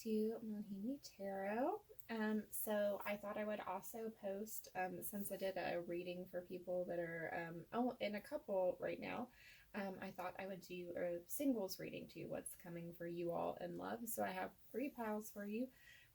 to Mohini Tarot. So I thought I would also post, since I did a reading for people that are in a couple right now, I thought I would do a singles reading too, what's coming for you all in love. So I have 3 piles for you.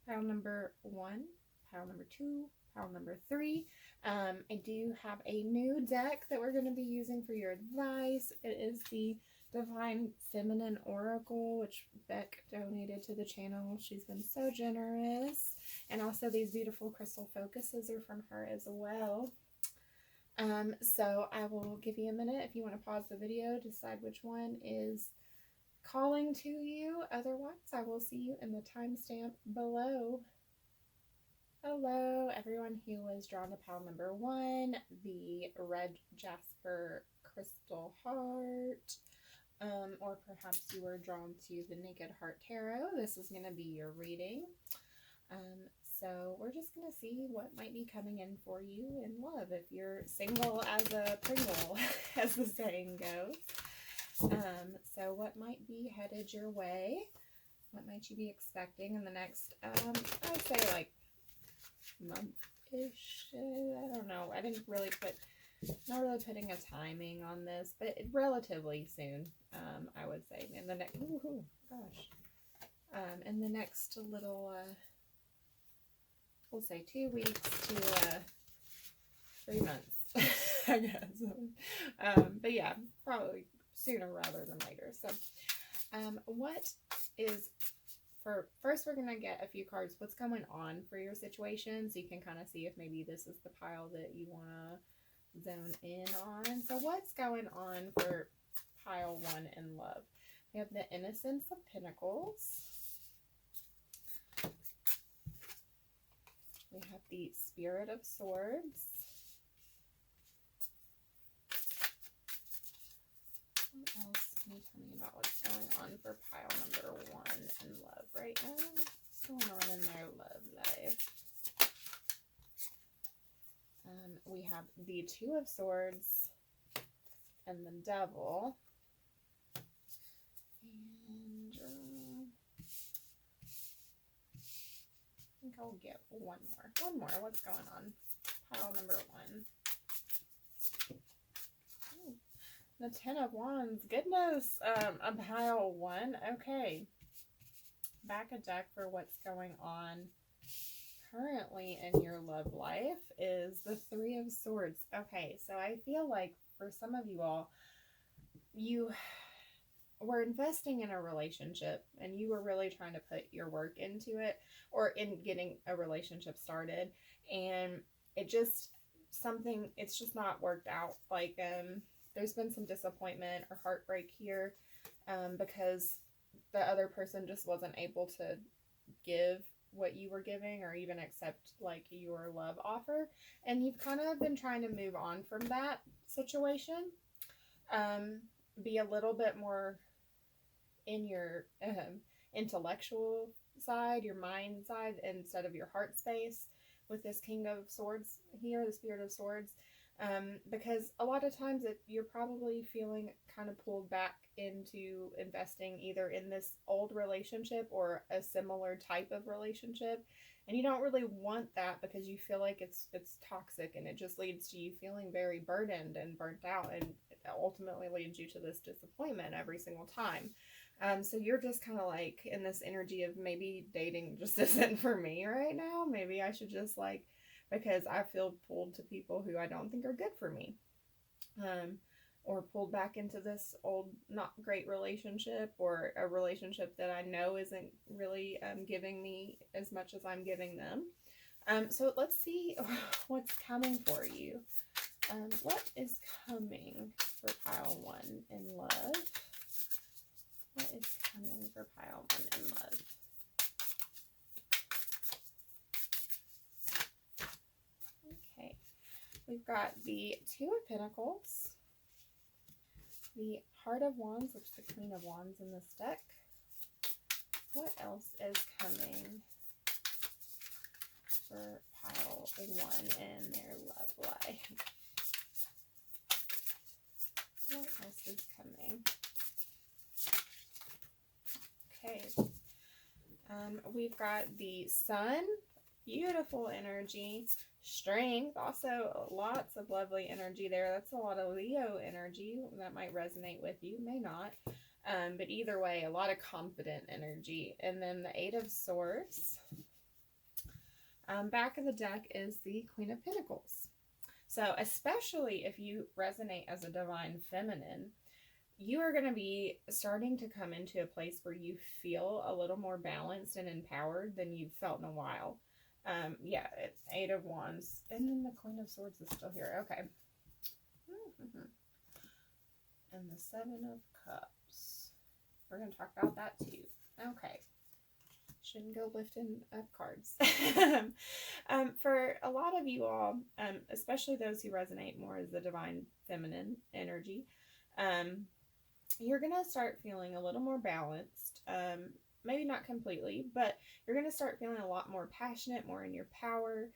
Pile number 1, pile number 2, pile number 3. I do have a new deck that we're going to be using for your advice. It is the Divine Feminine Oracle, which Beck donated to the channel. She's been so generous. And also these beautiful crystal focuses are from her as well. So I will give you a minute if you want to pause the video, decide which one is calling to you. Otherwise, I will see you in the timestamp below. Hello, everyone who was drawn to pile number 1, the red jasper crystal heart. Or perhaps you were drawn to the Naked Heart Tarot. This is going to be your reading. So we're just going to see what might be coming in for you in love. If you're single as a Pringle, as the saying goes. So what might be headed your way? What might you be expecting in the next, I'd say like month-ish? I don't know. I didn't really put... Not really putting a timing on this, but relatively soon, I would say. In the next, in the next little, we'll say 2 weeks to 3 months, I guess. But yeah, probably sooner rather than later. So, what is first we're going to get a few cards. What's going on for your situation, so you can kind of see if maybe this is the pile that you want to zone in on. So what's going on for pile 1 in love? We have the Innocence of Pentacles. We have the Spirit of Swords. What else can you tell me about what's going on for pile number 1 in love right now? What's going on in their love life? We have the 2 of Swords and the Devil. And I think I'll get one more. What's going on? Pile number 1. Ooh, the 10 of Wands. Goodness. A pile 1. Okay. Back a deck for what's going on currently in your love life is the 3 of Swords. Okay, so I feel like for some of you all, you were investing in a relationship and you were really trying to put your work into it, or in getting a relationship started, and it's just not worked out. Like, there's been some disappointment or heartbreak here, because the other person just wasn't able to give what you were giving or even accept like your love offer, and you've kind of been trying to move on from that situation, be a little bit more in your intellectual side, your mind side, instead of your heart space with this King of Swords here, the Spirit of Swords, because a lot of times you're probably feeling kind of pulled back into investing either in this old relationship or a similar type of relationship, and you don't really want that because you feel like it's toxic, and it just leads to you feeling very burdened and burnt out, and it ultimately leads you to this disappointment every single time. So you're just kind of like in this energy of maybe dating just isn't for me right now. Maybe I should just like, because I feel pulled to people who I don't think are good for me. Or pulled back into this old, not great relationship, or a relationship that I know isn't really giving me as much as I'm giving them. So let's see what's coming for you. What is coming for pile 1 in love? What is coming for pile 1 in love? Okay, we've got the 2 of Pentacles, the Heart of Wands, which is the Queen of Wands in this deck. What else is coming for pile 1 in their love life? What else is coming? Okay. we've got the sun, beautiful energy, strength, also lots of lovely energy there. That's a lot of Leo energy that might resonate with you, may not. But either way, a lot of confident energy. And then the Eight of Swords. Back of the deck is the Queen of Pentacles. So especially if you resonate as a divine feminine, you are going to be starting to come into a place where you feel a little more balanced and empowered than you've felt in a while. Yeah, it's Eight of Wands. And then the Queen of Swords is still here. Okay. And the Seven of Cups. We're going to talk about that too. Okay. Shouldn't go lifting up cards. For a lot of you all, especially those who resonate more as the divine feminine energy, you're going to start feeling a little more balanced. Maybe not completely, but you're going to start feeling a lot more passionate, more in your power,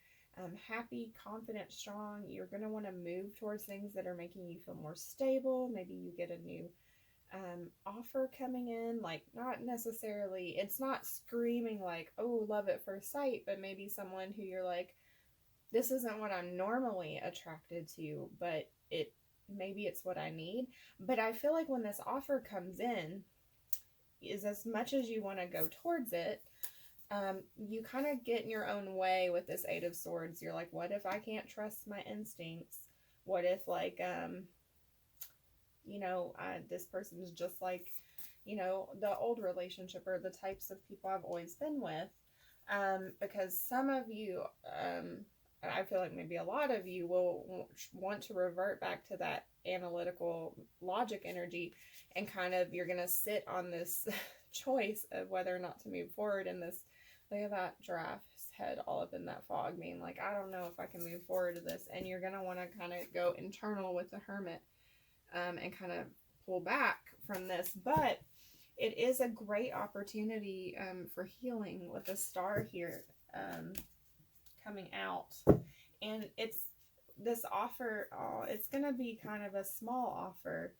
happy, confident, strong. You're going to want to move towards things that are making you feel more stable. Maybe you get a new offer coming in, like not necessarily, it's not screaming like, oh, love at first sight, but maybe someone who you're like, this isn't what I'm normally attracted to, but maybe it's what I need. But I feel like when this offer comes in, is as much as you want to go towards it, you kind of get in your own way with this Eight of Swords. You're like, what if I can't trust my instincts? What if, like, this person is just like, the old relationship or the types of people I've always been with. Because some of you, I feel like maybe a lot of you will want to revert back to that analytical logic energy, and kind of, you're going to sit on this choice of whether or not to move forward in this. Look at that giraffe's head all up in that fog, being like, I don't know if I can move forward to this. And you're going to want to kind of go internal with the Hermit, and kind of pull back from this. But it is a great opportunity for healing with the Star here coming out. And it's this offer, it's going to be kind of a small offer,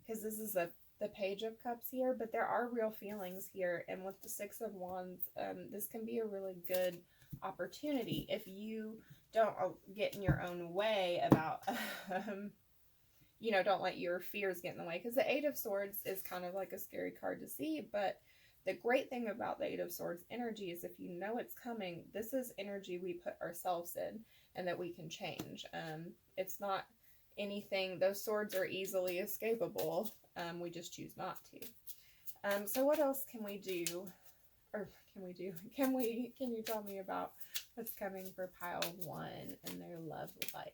because this is the Page of Cups here, but there are real feelings here. And with the Six of Wands, this can be a really good opportunity if you don't get in your own way about don't let your fears get in the way, because the Eight of Swords is kind of like a scary card to see. But the great thing about the Eight of Swords energy is, if you know it's coming, this is energy we put ourselves in and that we can change. It's not anything, those swords are easily escapable. We just choose not to. So what else can we do? Or can you tell me about what's coming for pile 1 in their love life?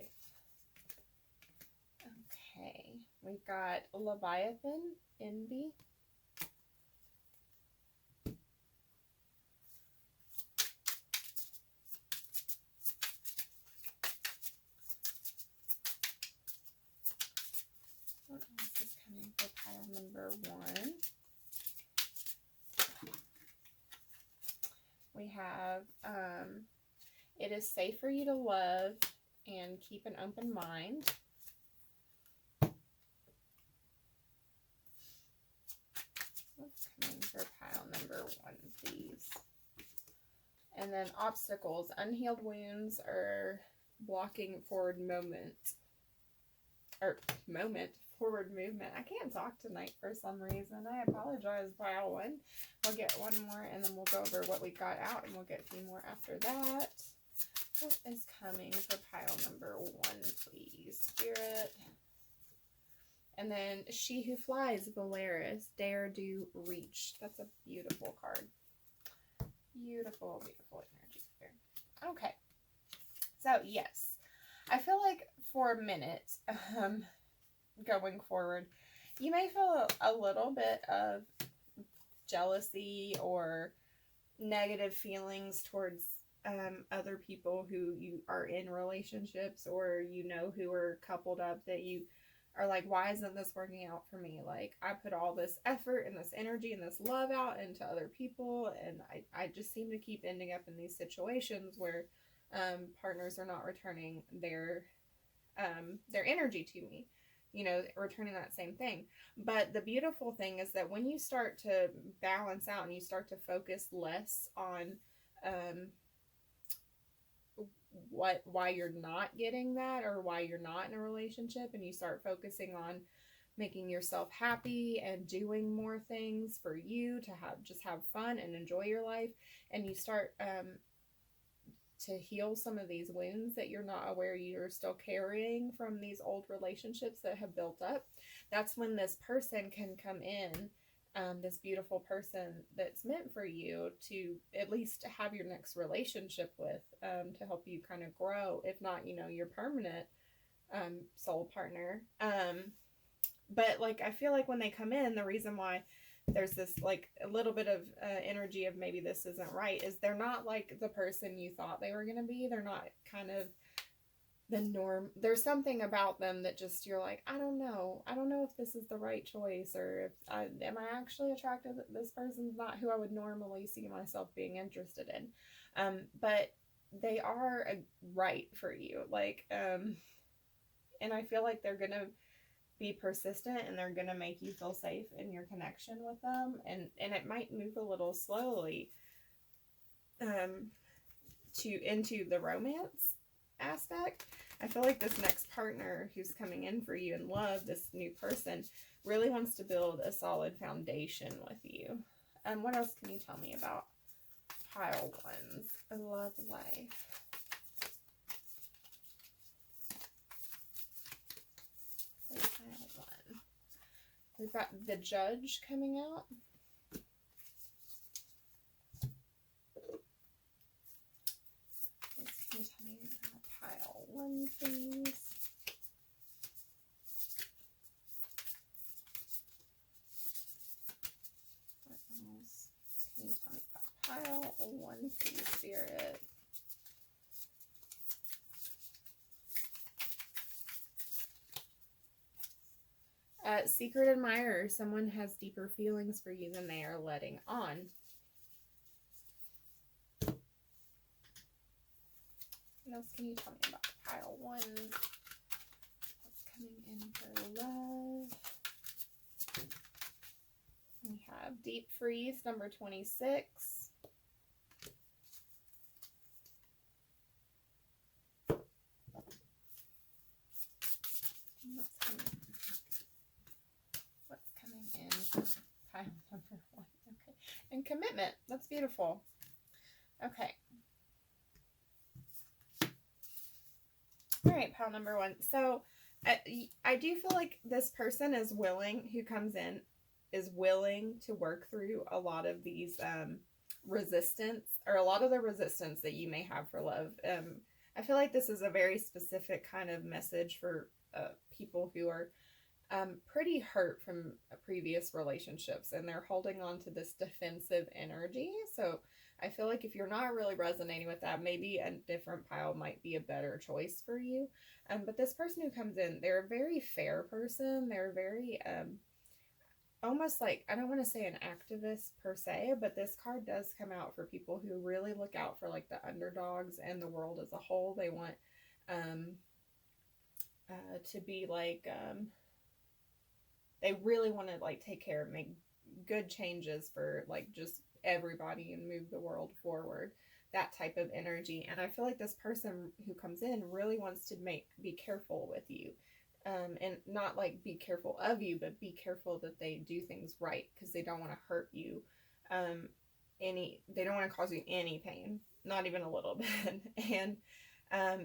Okay, we've got Leviathan, Envy. What else is coming for pile number 1? We have, it is safe for you to love and keep an open mind. What's coming for pile number 1, please? And then obstacles, unhealed wounds, or blocking forward forward movement. I can't talk tonight for some reason. I apologize, pile 1. We'll get one more, and then we'll go over what we got out, and we'll get a few more after that. What is coming for pile number 1, please, Spirit? And then She Who Flies, Valeris, Dare, Do, Reach. That's a beautiful card. Beautiful, beautiful energy here. Okay. So, yes. I feel like for a minute, going forward, you may feel a little bit of jealousy or negative feelings towards other people who you are in relationships, or who are coupled up, that you are like, why isn't this working out for me? Like, I put all this effort and this energy and this love out into other people, and I just seem to keep ending up in these situations where partners are not returning their energy to me. returning that same thing. But the beautiful thing is that when you start to balance out and you start to focus less on why you're not getting that or why you're not in a relationship, and you start focusing on making yourself happy and doing more things for you to have fun and enjoy your life, and you start to heal some of these wounds that you're not aware you're still carrying from these old relationships that have built up, that's when this person can come in, this beautiful person that's meant for you to at least have your next relationship with, to help you kind of grow, if not, your permanent soul partner. But like, I feel like when they come in, the reason why there's this like a little bit of energy of maybe this isn't right is they're not like the person you thought they were going to be. They're not kind of the norm. There's something about them that just, you're like, I don't know if this is the right choice, or if am I actually attracted? This person's not who I would normally see myself being interested in. But they are right for you. Like, and I feel like they're going to be persistent, and they're going to make you feel safe in your connection with them, and it might move a little slowly into the romance aspect. I feel like this next partner who's coming in for you in love, this new person, really wants to build a solid foundation with you. What else can you tell me about pile one's love life? We've got the Judge coming out. Can you tell me about pile one, please? What else can you tell me about pile one, please, Spirit? Secret admirer. Someone has deeper feelings for you than they are letting on. What else can you tell me about pile one? What's coming in for love? We have Deep Freeze, number 26. What's coming in for pile number one? Okay. And commitment. That's beautiful. Okay. All right, pile number one. So I do feel like this person is willing, who comes in, is willing to work through a lot of these resistance, or a lot of the resistance that you may have for love. I feel like this is a very specific kind of message for people who are pretty hurt from previous relationships, and they're holding on to this defensive energy. So I feel like if you're not really resonating with that, maybe a different pile might be a better choice for you. But this person who comes in, they're a very fair person. They're very almost like, I don't want to say an activist per se, but this card does come out for people who really look out for like the underdogs and the world as a whole. They want to be like, they really want to like take care, make good changes for like just everybody and move the world forward, that type of energy. And I feel like this person who comes in really wants to be careful with you, and not like be careful of you, but be careful that they do things right, because they don't want to hurt you, they don't want to cause you any pain, not even a little bit. And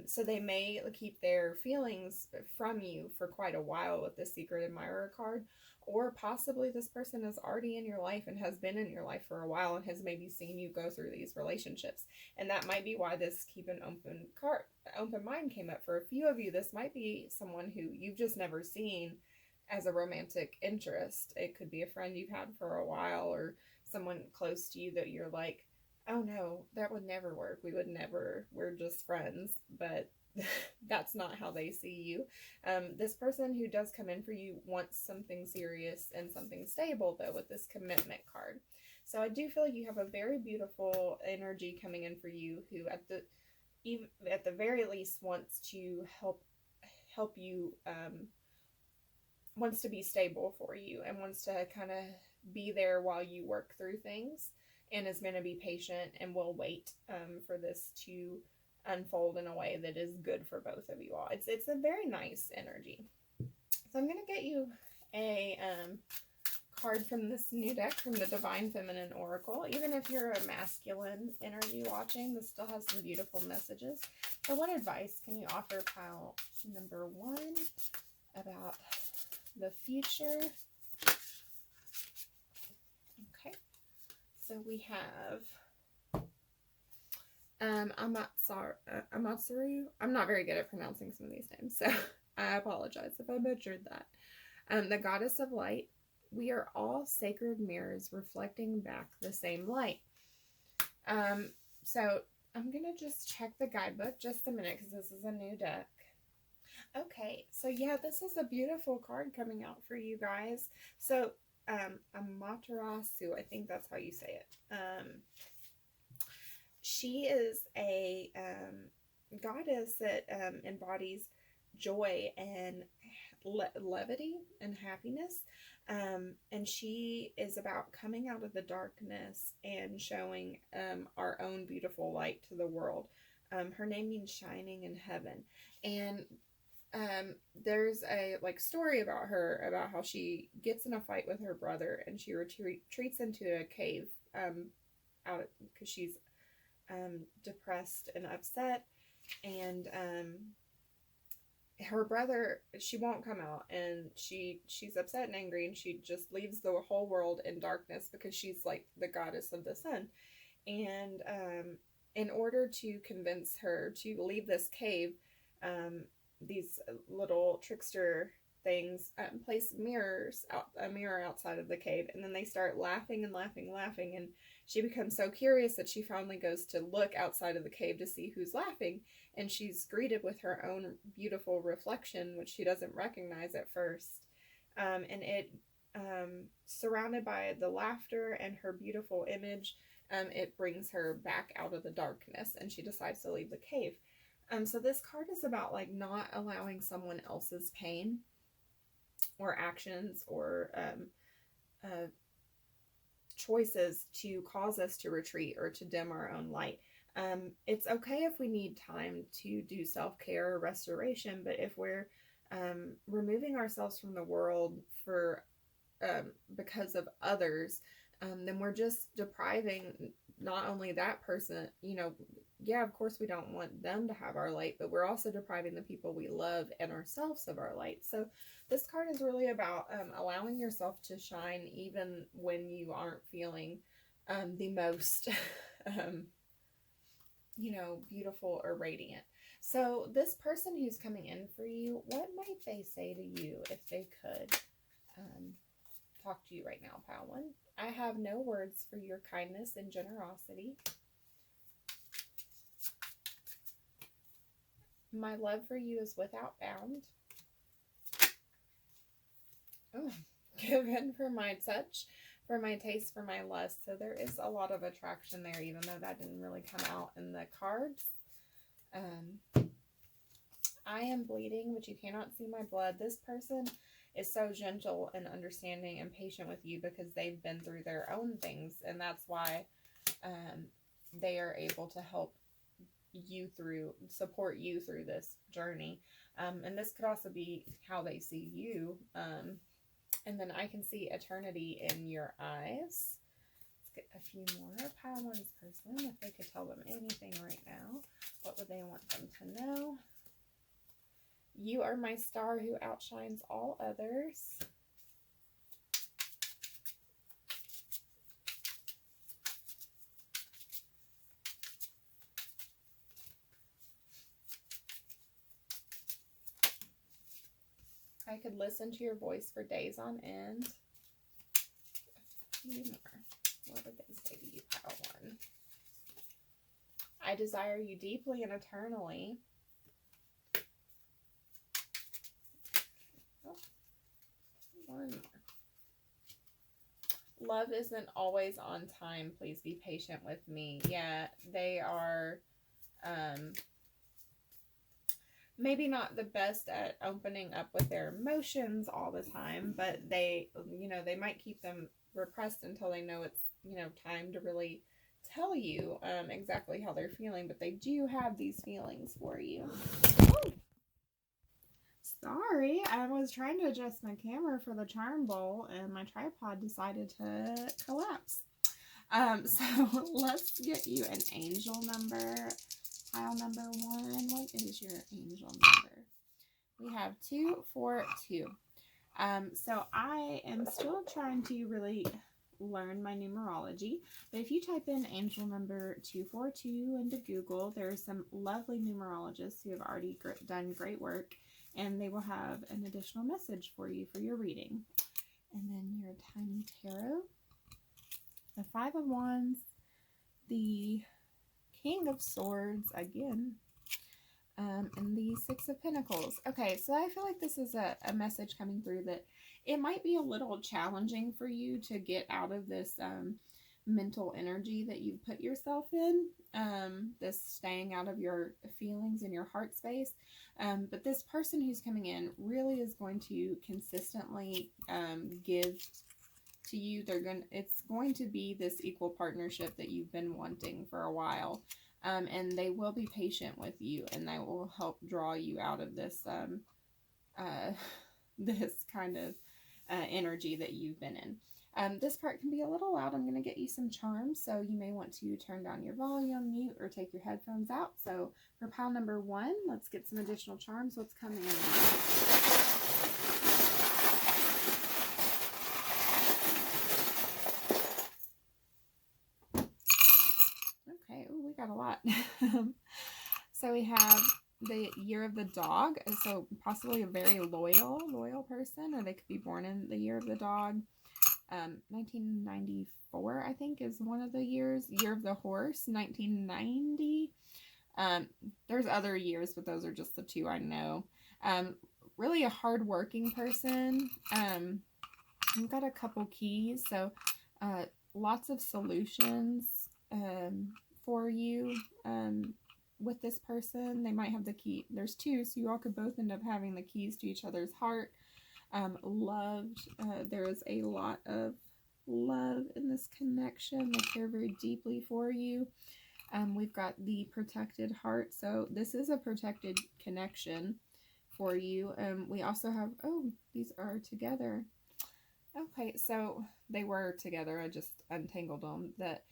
so they may keep their feelings from you for quite a while with the Secret Admirer card. Or possibly this person is already in your life and has been in your life for a while and has maybe seen you go through these relationships. And that might be why this keep an open mind came up. For a few of you, this might be someone who you've just never seen as a romantic interest. It could be a friend you've had for a while, or someone close to you that you're like, oh no, that would never work. We're just friends. But that's not how they see you. This person who does come in for you wants something serious and something stable, though, with this commitment card. So I do feel like you have a very beautiful energy coming in for you, who at the very least wants to help you wants to be stable for you and wants to kind of be there while you work through things, and is going to be patient and will wait for this to unfold in a way that is good for both of you all. It's a very nice energy. So I'm going to get you a card from this new deck from the Divine Feminine Oracle. Even if you're a masculine energy watching, this still has some beautiful messages. So what advice can you offer pile number 1 about the future? Okay, so we have Amatsuru. I'm not very good at pronouncing some of these names, so I apologize if I butchered that. The Goddess of Light. We are all sacred mirrors reflecting back the same light. So I'm going to just check the guidebook just a minute because this is a new deck. Okay, so yeah, this is a beautiful card coming out for you guys. So Amaterasu, I think that's how you say it. She is a goddess that embodies joy and levity and happiness. And she is about coming out of the darkness and showing our own beautiful light to the world. Her name means shining in heaven. And there's a story about her, about how she gets in a fight with her brother and she retreats into a cave out because she's depressed and upset. And her brother, she won't come out, and she's upset and angry, and she just leaves the whole world in darkness because she's like the goddess of the sun. And in order to convince her to leave this cave, these little trickster things place a mirror outside of the cave, and then they start laughing and laughing and laughing, and she becomes so curious that she finally goes to look outside of the cave to see who's laughing, and she's greeted with her own beautiful reflection, which she doesn't recognize at first. And it, surrounded by the laughter and her beautiful image, it brings her back out of the darkness, and she decides to leave the cave. So this card is about not allowing someone else's pain or actions or choices to cause us to retreat or to dim our own light. It's okay if we need time to do self-care or restoration, but if we're removing ourselves from the world for because of others, then we're just depriving not only that person, yeah, of course we don't want them to have our light, but we're also depriving the people we love and ourselves of our light. So this card is really about allowing yourself to shine even when you aren't feeling the most, beautiful or radiant. So this person who's coming in for you, what might they say to you if they could talk to you right now, pile 1? I have no words for your kindness and generosity. My love for you is without bound. Oh, given for my touch, for my taste, for my lust. So there is a lot of attraction there, even though that didn't really come out in the cards. I am bleeding, but you cannot see my blood. This person is so gentle and understanding and patient with you because they've been through their own things, and that's why they are able to help you support you through this journey. And this could also be how they see you. And then I can see eternity in your eyes. Let's get a few more. Pile 1's person, if they could tell them anything right now, what would they want them to know? You are my star who outshines all others. I could listen to your voice for days on end. A few more. What would they say to you, pile 1? I desire you deeply and eternally. Oh, one more. Love isn't always on time. Please be patient with me. Yeah, they are maybe not the best at opening up with their emotions all the time, but they, they might keep them repressed until they know it's, time to really tell you exactly how they're feeling, but they do have these feelings for you. Oh, sorry, I was trying to adjust my camera for the charm bowl and my tripod decided to collapse. So let's get you an angel number. Pile number 1. What is your angel number? We have 242. So I am still trying to really learn my numerology, but if you type in angel number 242 into Google, there are some lovely numerologists who have already done great work, and they will have an additional message for you for your reading. And then your tiny tarot, the 5 of Wands, the King of Swords again, and the 6 of Pentacles. Okay, so I feel like this is a message coming through that it might be a little challenging for you to get out of this mental energy that you've put yourself in, this staying out of your feelings and your heart space. But this person who's coming in really is going to consistently give to you. It's going to be this equal partnership that you've been wanting for a while. And they will be patient with you, and they will help draw you out of this this kind of energy that you've been in. This part can be a little loud. I'm going to get you some charms, so you may want to turn down your volume, mute, or take your headphones out. So for pile number 1, let's get some additional charms. What's coming in? Okay, ooh, we got a lot. So we have the year of the dog, so possibly a very loyal person, or they could be born in the year of the dog. 1994, I think, is one of the years. Year of the horse, 1990. There's other years, but those are just the 2 I know. Really a hardworking person. I've got a couple keys, so lots of solutions for you with this person. They might have the key. There's 2, so you all could both end up having the keys to each other's heart. Loved. There is a lot of love in this connection. They care very deeply for you. We've got the protected heart, so this is a protected connection for you. We also have, these are together. Okay, so they were together. I just untangled them. But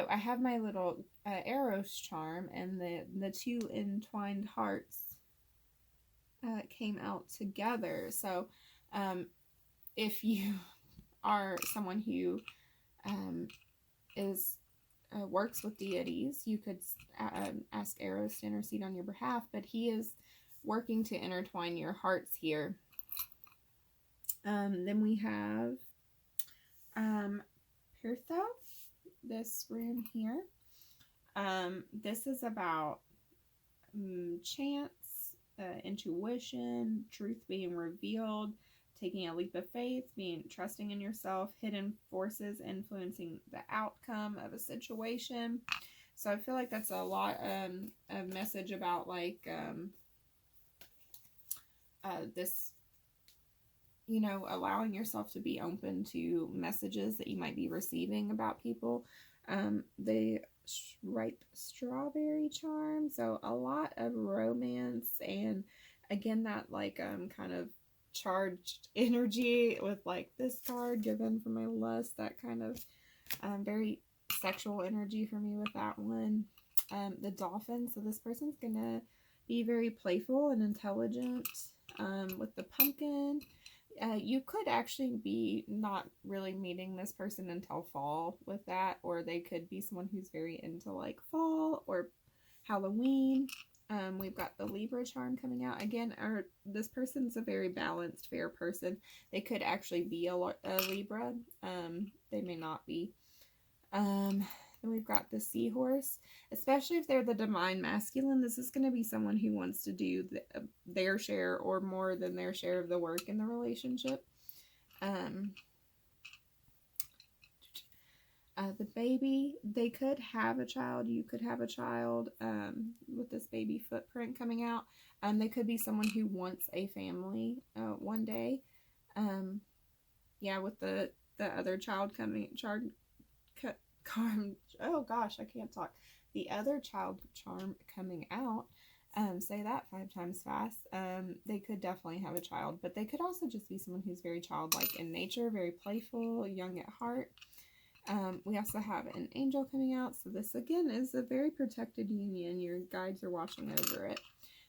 I have my little Eros charm, and the 2 entwined hearts came out together. So if you are someone who is works with deities, you could ask Eros to intercede on your behalf, but he is working to intertwine your hearts here. Then we have Pirtho, this room here. This is about chance, intuition, truth being revealed, taking a leap of faith, trusting in yourself, hidden forces influencing the outcome of a situation. So I feel like that's a lot a message about like this, allowing yourself to be open to messages that you might be receiving about people. The ripe strawberry charm, so a lot of romance, and again that like kind of charged energy with like this card, given for my lust, that kind of very sexual energy for me with that one. The dolphin, so this person's gonna be very playful and intelligent. With the pumpkin, you could actually be not really meeting this person until fall with that, or they could be someone who's very into like fall or Halloween. We've got the Libra charm coming out again. This person's a very balanced, fair person. They could actually be a Libra. They may not be. Then we've got the seahorse, especially if they're the divine masculine. This is going to be someone who wants to do their share or more than their share of the work in the relationship. The baby, they could have a child. You could have a child with this baby footprint coming out. They could be someone who wants a family one day. Um, yeah, with the other child coming, oh gosh, I can't talk. The other child charm coming out. Say that 5 times fast. They could definitely have a child, but they could also just be someone who's very childlike in nature, very playful, young at heart. We also have an angel coming out. So this again is a very protected union. Your guides are watching over it.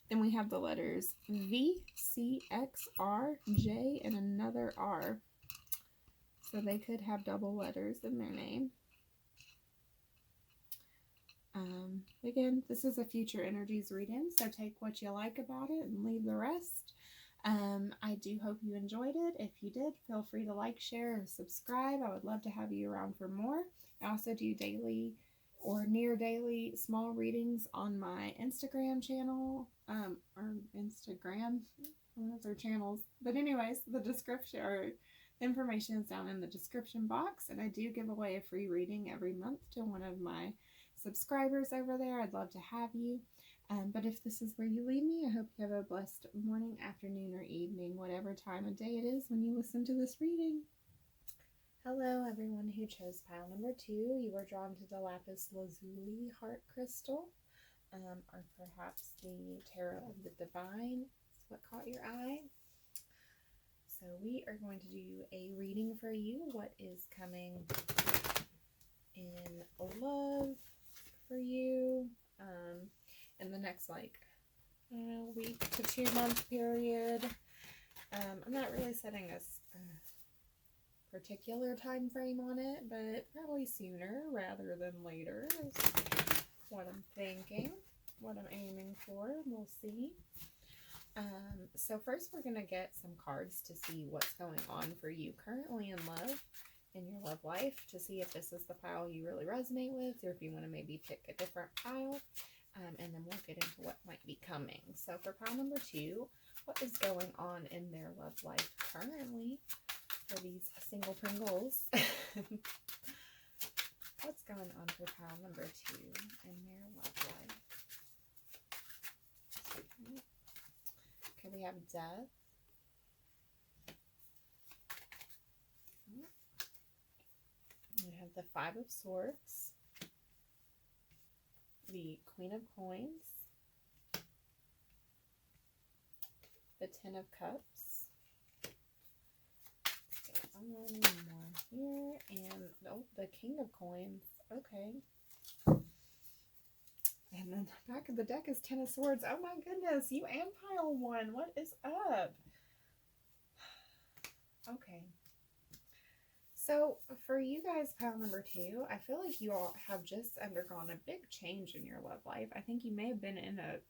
Then we have the letters V, C, X, R, J, and another R. So they could have double letters in their name. Again, this is a future energies reading, so take what you like about it and leave the rest. I do hope you enjoyed it. If you did, feel free to like, share, or subscribe. I would love to have you around for more. I also do daily or near daily small readings on my Instagram channel, or Instagram, those are channels. But anyways, the description or information is down in the description box, and I do give away a free reading every month to one of my subscribers over there. I'd love to have you. But if this is where you leave me, I hope you have a blessed morning, afternoon, or evening, whatever time of day it is when you listen to this reading. Hello, everyone who chose pile number 2. You were drawn to the lapis lazuli heart crystal, or perhaps the tarot of the divine is what caught your eye. So we are going to do a reading for you. What is coming in love for you in the next week to 2 month period. I'm not really setting a particular time frame on it, but probably sooner rather than later is what I'm thinking, what I'm aiming for. We'll see. So first we're going to get some cards to see what's going on for you currently in love, in your love life, to see if this is the pile you really resonate with, or if you want to maybe pick a different pile, and then we'll get into what might be coming. So for pile number 2, what is going on in their love life currently for these single Pringles? What's going on for pile number 2 in their love life? Okay, we have death. We have the 5 of Swords, the Queen of Coins, the 10 of Cups. Okay, one more here, and the King of Coins. Okay. And then the back of the deck is 10 of Swords. Oh my goodness, you and pile 1. What is up? Okay. So for you guys, pile number 2, I feel like you all have just undergone a big change in your love life. I think you may have been in a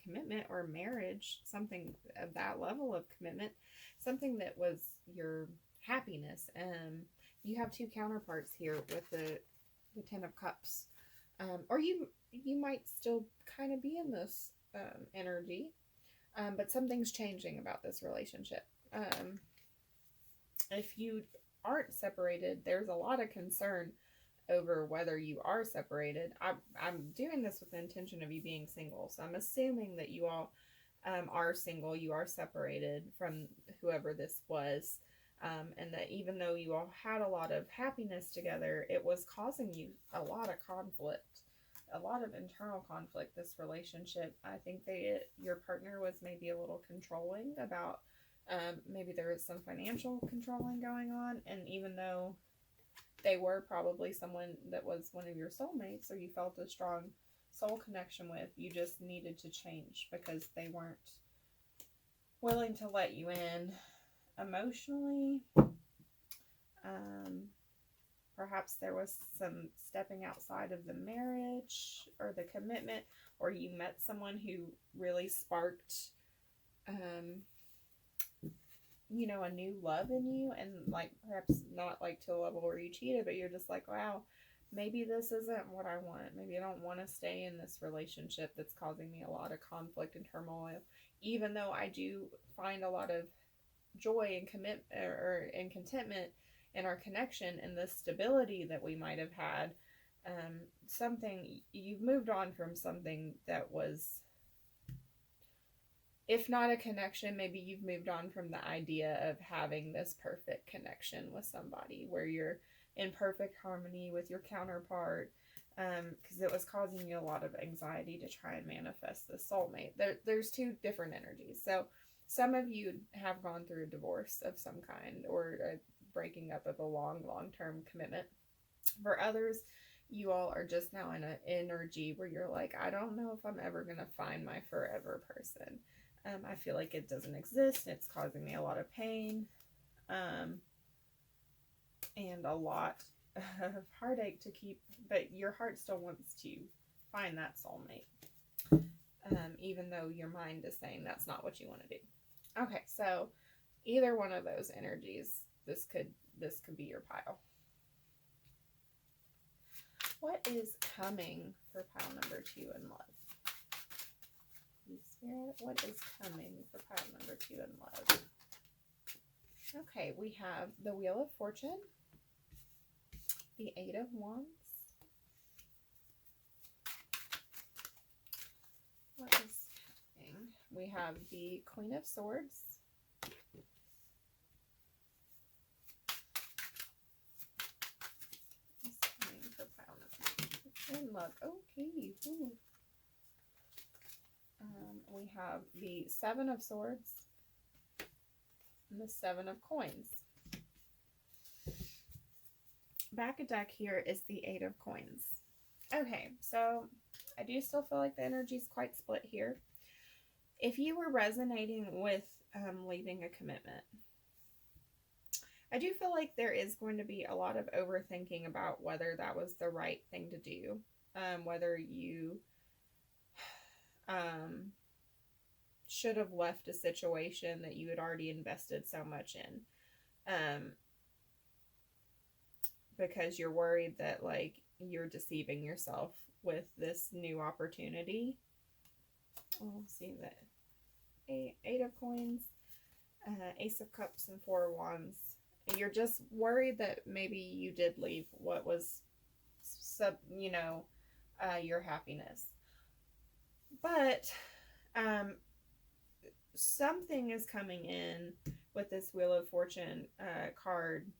commitment or marriage, something of that level of commitment, something that was your happiness. You have 2 counterparts here with the 10 of Cups. Or you might still kind of be in this energy, but something's changing about this relationship. If you aren't separated, there's a lot of concern over whether you are separated. I'm doing this with the intention of you being single, so I'm assuming that you all are single, you are separated from whoever this was, and that even though you all had a lot of happiness together, it was causing you a lot of conflict, a lot of internal conflict, this relationship. I think your partner was maybe a little controlling about maybe there was some financial controlling going on, and even though they were probably someone that was one of your soulmates, or you felt a strong soul connection with, you just needed to change because they weren't willing to let you in emotionally. Perhaps there was some stepping outside of the marriage or the commitment, or you met someone who really sparked a new love in you, and perhaps not to a level where you cheated, but you're just like, wow, maybe this isn't what I want. Maybe I don't want to stay in this relationship that's causing me a lot of conflict and turmoil, even though I do find a lot of joy and contentment in our connection and the stability that we might have had. Something, you've moved on from something that was, if not a connection, maybe you've moved on from the idea of having this perfect connection with somebody where you're in perfect harmony with your counterpart, because it was causing you a lot of anxiety to try and manifest the soulmate. There's two different energies. So some of you have gone through a divorce of some kind, or a breaking up of a long-term commitment. For others, you all are just now in an energy where you're like, I don't know if I'm ever going to find my forever person. I feel like it doesn't exist. It's causing me a lot of pain, and a lot of heartache to keep, but your heart still wants to find that soulmate, even though your mind is saying that's not what you want to do. Okay, so either one of those energies, this could be your pile. What is coming for pile number 2 in love? Spirit, what is coming for pile number 2 in love? Okay, we have the Wheel of Fortune, the 8 of Wands. What is coming? We have the Queen of Swords. What is coming for pile number 2 in love? Okay. Ooh. We have the 7 of Swords and the 7 of Coins. Back of deck here is the 8 of Coins. Okay, so I do still feel like the energy is quite split here. If you were resonating with leaving a commitment, I do feel like there is going to be a lot of overthinking about whether that was the right thing to do, whether you should have left a situation that you had already invested so much in, because you're worried that like you're deceiving yourself with this new opportunity. We'll see that 8 of Coins, Ace of Cups, and 4 of Wands. You're just worried that maybe you did leave what was your happiness, but something is coming in with this Wheel of Fortune card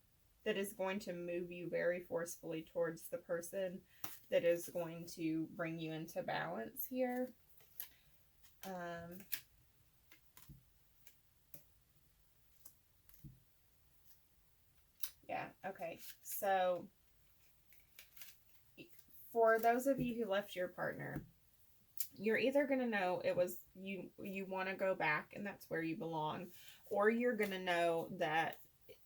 that is going to move you very forcefully towards the person that is going to bring you into balance here. Yeah, okay. So for those of you who left your partner, you're either going to know it was you want to go back and that's where you belong, or you're going to know that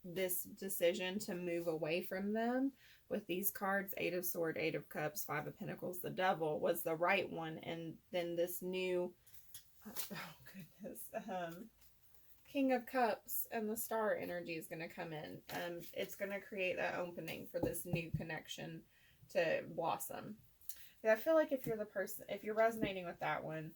this decision to move away from them with these cards, 8 of Swords, 8 of Cups, 5 of Pentacles, the Devil, was the right one. And then this new King of Cups and the Star energy is going to come in. It's going to create an opening for this new connection to blossom. I feel like if you're resonating with that one,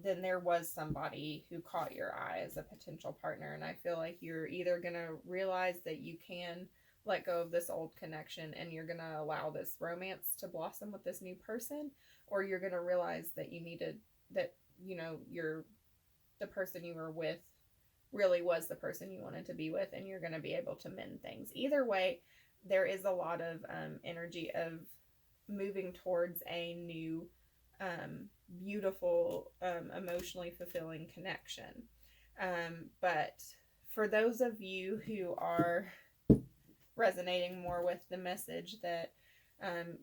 then there was somebody who caught your eye as a potential partner. And I feel like you're either going to realize that you can let go of this old connection and you're going to allow this romance to blossom with this new person, or you're going to realize that the person you were with really was the person you wanted to be with, and you're going to be able to mend things. Either way, there is a lot of energy of moving towards a new, beautiful, emotionally fulfilling connection. But for those of you who are resonating more with the message that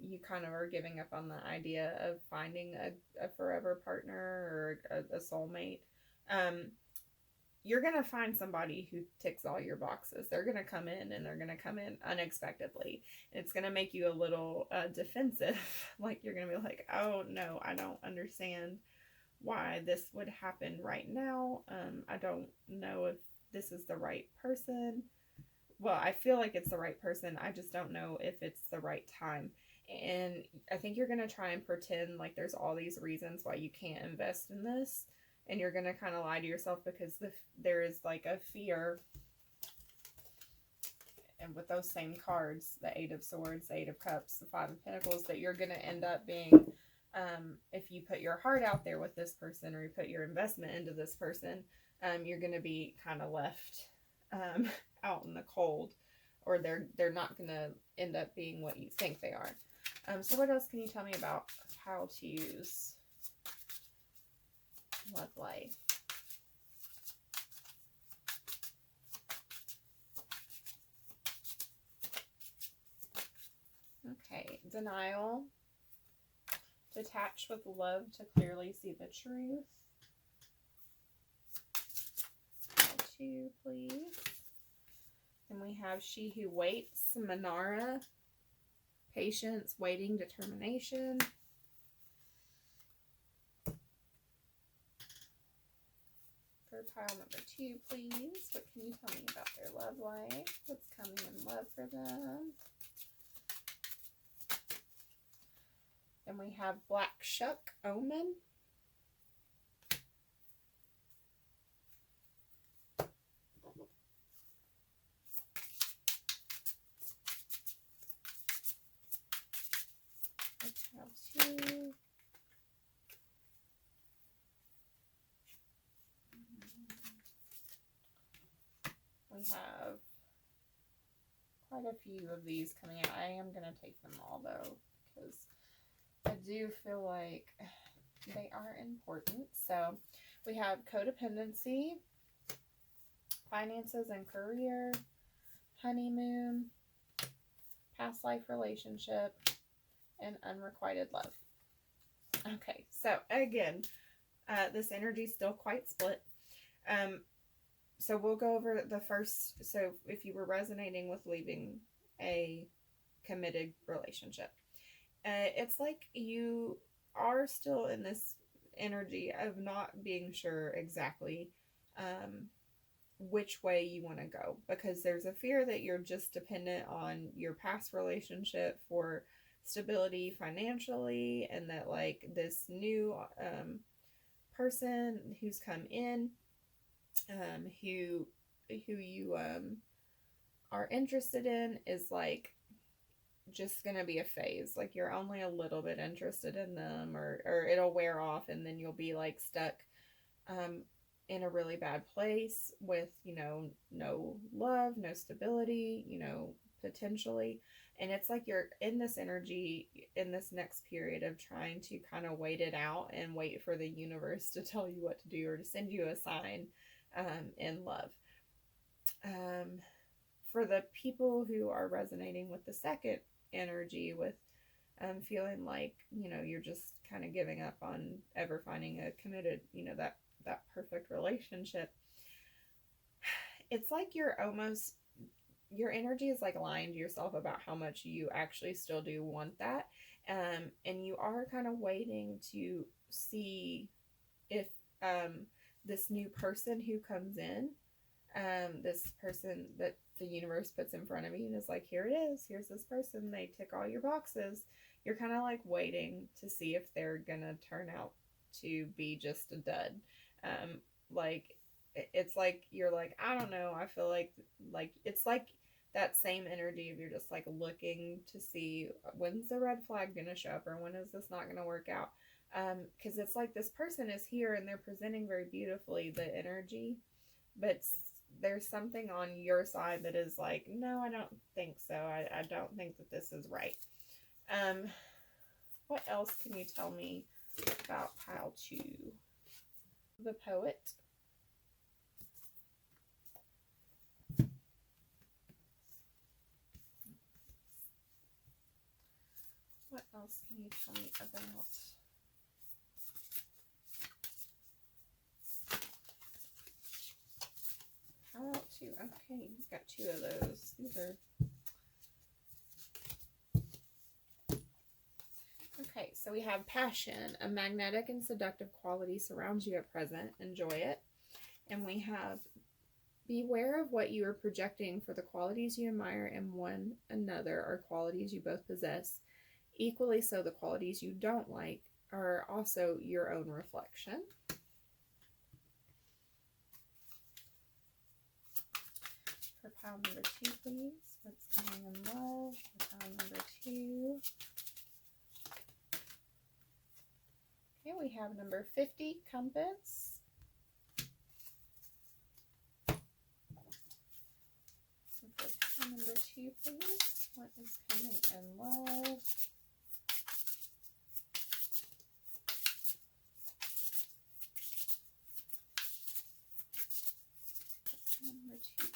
you kind of are giving up on the idea of finding a forever partner or a soulmate, you're going to find somebody who ticks all your boxes. They're going to come in, and they're going to come in unexpectedly. And it's going to make you a little defensive. Like you're going to be like, oh no, I don't understand why this would happen right now. I don't know if this is the right person. Well, I feel like it's the right person. I just don't know if it's the right time. And I think you're going to try and pretend like there's all these reasons why you can't invest in this. And you're going to kind of lie to yourself because there is like a fear. and with those same cards, the Eight of Swords, the Eight of Cups, the Five of Pentacles, that you're going to end up being, if you put your heart out there with this person, or you put your investment into this person, you're going to be kind of left out in the cold, or they're not going to end up being what you think they are. So what else can you tell me about how to use love life? Okay, denial. Detach with love to clearly see the truth. Two, please. And we have she who waits, Manara. Patience, waiting, determination. For pile number 2, please. What can you tell me about their love life? What's coming in love for them? Then we have Black Shuck, Omen. Pile 2. We have quite a few of these coming out. I am going to take them all, though, because I do feel like they are important. So we have codependency, finances and career, honeymoon, past life relationship, and unrequited love. Okay, so again, this energy is still quite split. So we'll go over the first. So if you were resonating with leaving a committed relationship, it's like you are still in this energy of not being sure exactly which way you want to go, because there's a fear that you're just dependent on your past relationship for stability financially, and that like this new person who's come in, who you are interested in, is like just gonna be a phase. Like you're only a little bit interested in them, or it'll wear off, and then you'll be like stuck in a really bad place with, you know, no love, no stability, you know, potentially. And it's like you're in this energy in this next period of trying to kind of wait it out and wait for the universe to tell you what to do, or to send you a sign in love. For the people who are resonating with the second energy, with feeling like, you know, you're just kind of giving up on ever finding a committed, you know, that perfect relationship, it's like you're almost, your energy is like lying to yourself about how much you actually still do want that. And you are kind of waiting to see if this new person who comes in, this person that the universe puts in front of you and is like, here it is, here's this person, they tick all your boxes. You're kind of like waiting to see if they're gonna turn out to be just a dud. Like it's like you're like, I don't know, I feel like it's like that same energy of you're just like looking to see when's the red flag gonna show up, or when is this not gonna work out. Because it's like this person is here and they're presenting very beautifully the energy, but there's something on your side that is like, no, I don't think so. I don't think that this is right. What else can you tell me about pile 2? The Poet. What else can you tell me about pile 2? Okay, you've got 2 of those. These are okay. So we have passion. A magnetic and seductive quality surrounds you at present. Enjoy it. And we have beware of what you are projecting, for the qualities you admire in one another are qualities you both possess. Equally so, the qualities you don't like are also your own reflection. For pile number 2, please. What's coming in love for pile number 2? Okay, we have number 50, compass. For pile number 2, please. What is coming in love? Number 2, please.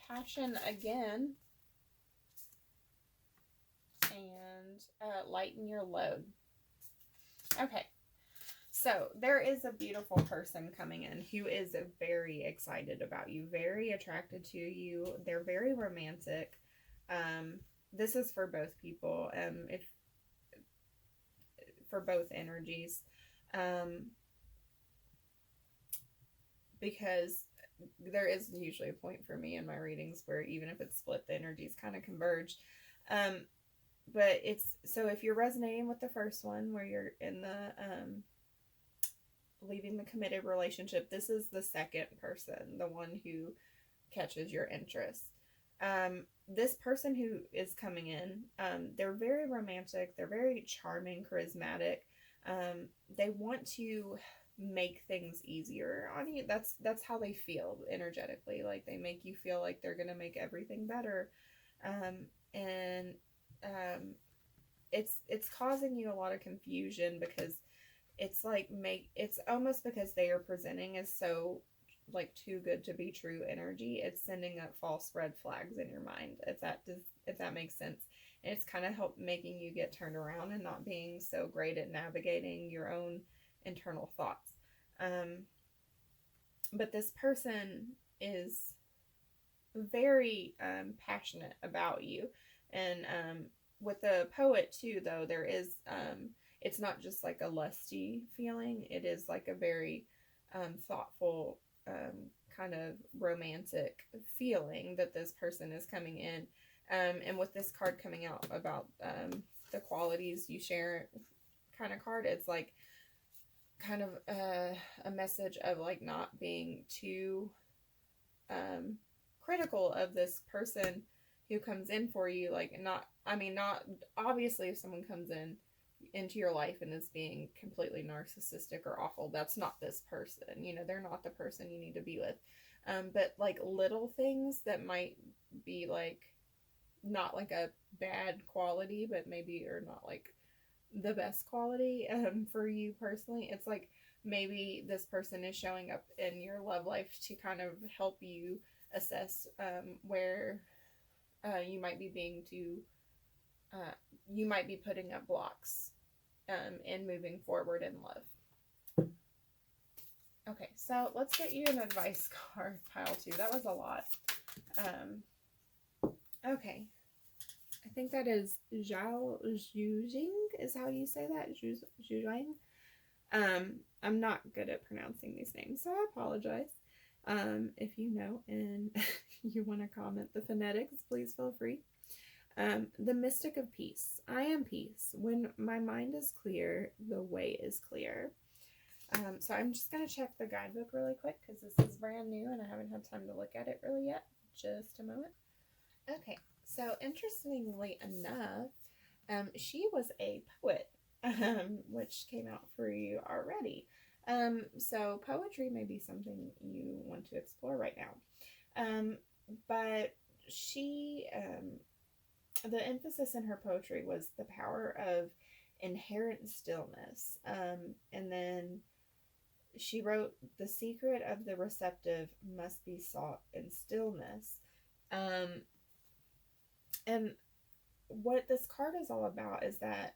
Passion again. And lighten your load. Okay. So there is a beautiful person coming in who is very excited about you, very attracted to you. They're very romantic. This is for both people. If for both energies, because there is usually a point for me in my readings where even if it's split, the energies kind of converge. But it's so if you're resonating with the first one where you're in the leaving the committed relationship, this is the second person, the one who catches your interest. This person who is coming in, they're very romantic, they're very charming, charismatic. They want to make things easier on you. That's how they feel energetically. Like they make you feel like they're gonna make everything better. And it's causing you a lot of confusion because it's like it's almost because they are presenting as so like too good to be true energy. It's sending up false red flags in your mind. If that makes sense. And it's kind of making you get turned around and not being so great at navigating your own internal thoughts. But this person is very passionate about you. And with the poet too, though, there is it's not just like a lusty feeling. It is like a very thoughtful kind of romantic feeling that this person is coming in. And with this card coming out about the qualities you share kind of card, it's like kind of a message of like not being too critical of this person who comes in for you. Like not obviously if someone comes into your life and is being completely narcissistic or awful, that's not this person. They're not the person you need to be with. But like little things that might be like not like a bad quality, but maybe or not like the best quality for you personally. It's like maybe this person is showing up in your love life to kind of help you assess where you might be being too you might be putting up blocks in moving forward in love. Okay, so let's get you an advice card, pile 2. That was a lot. Okay. I think that is Zhao Zhujing is how you say that. Zhujing. I'm not good at pronouncing these names, so I apologize. If you know and you want to comment the phonetics, please feel free. The mystic of peace. I am peace. When my mind is clear, the way is clear. So I'm just going to check the guidebook really quick because this is brand new and I haven't had time to look at it really yet. Just a moment. Okay, so interestingly enough, she was a poet, which came out for you already. So poetry may be something you want to explore right now. But she, the emphasis in her poetry was the power of inherent stillness. And then she wrote, "The secret of the receptive must be sought in stillness." And what this card is all about is that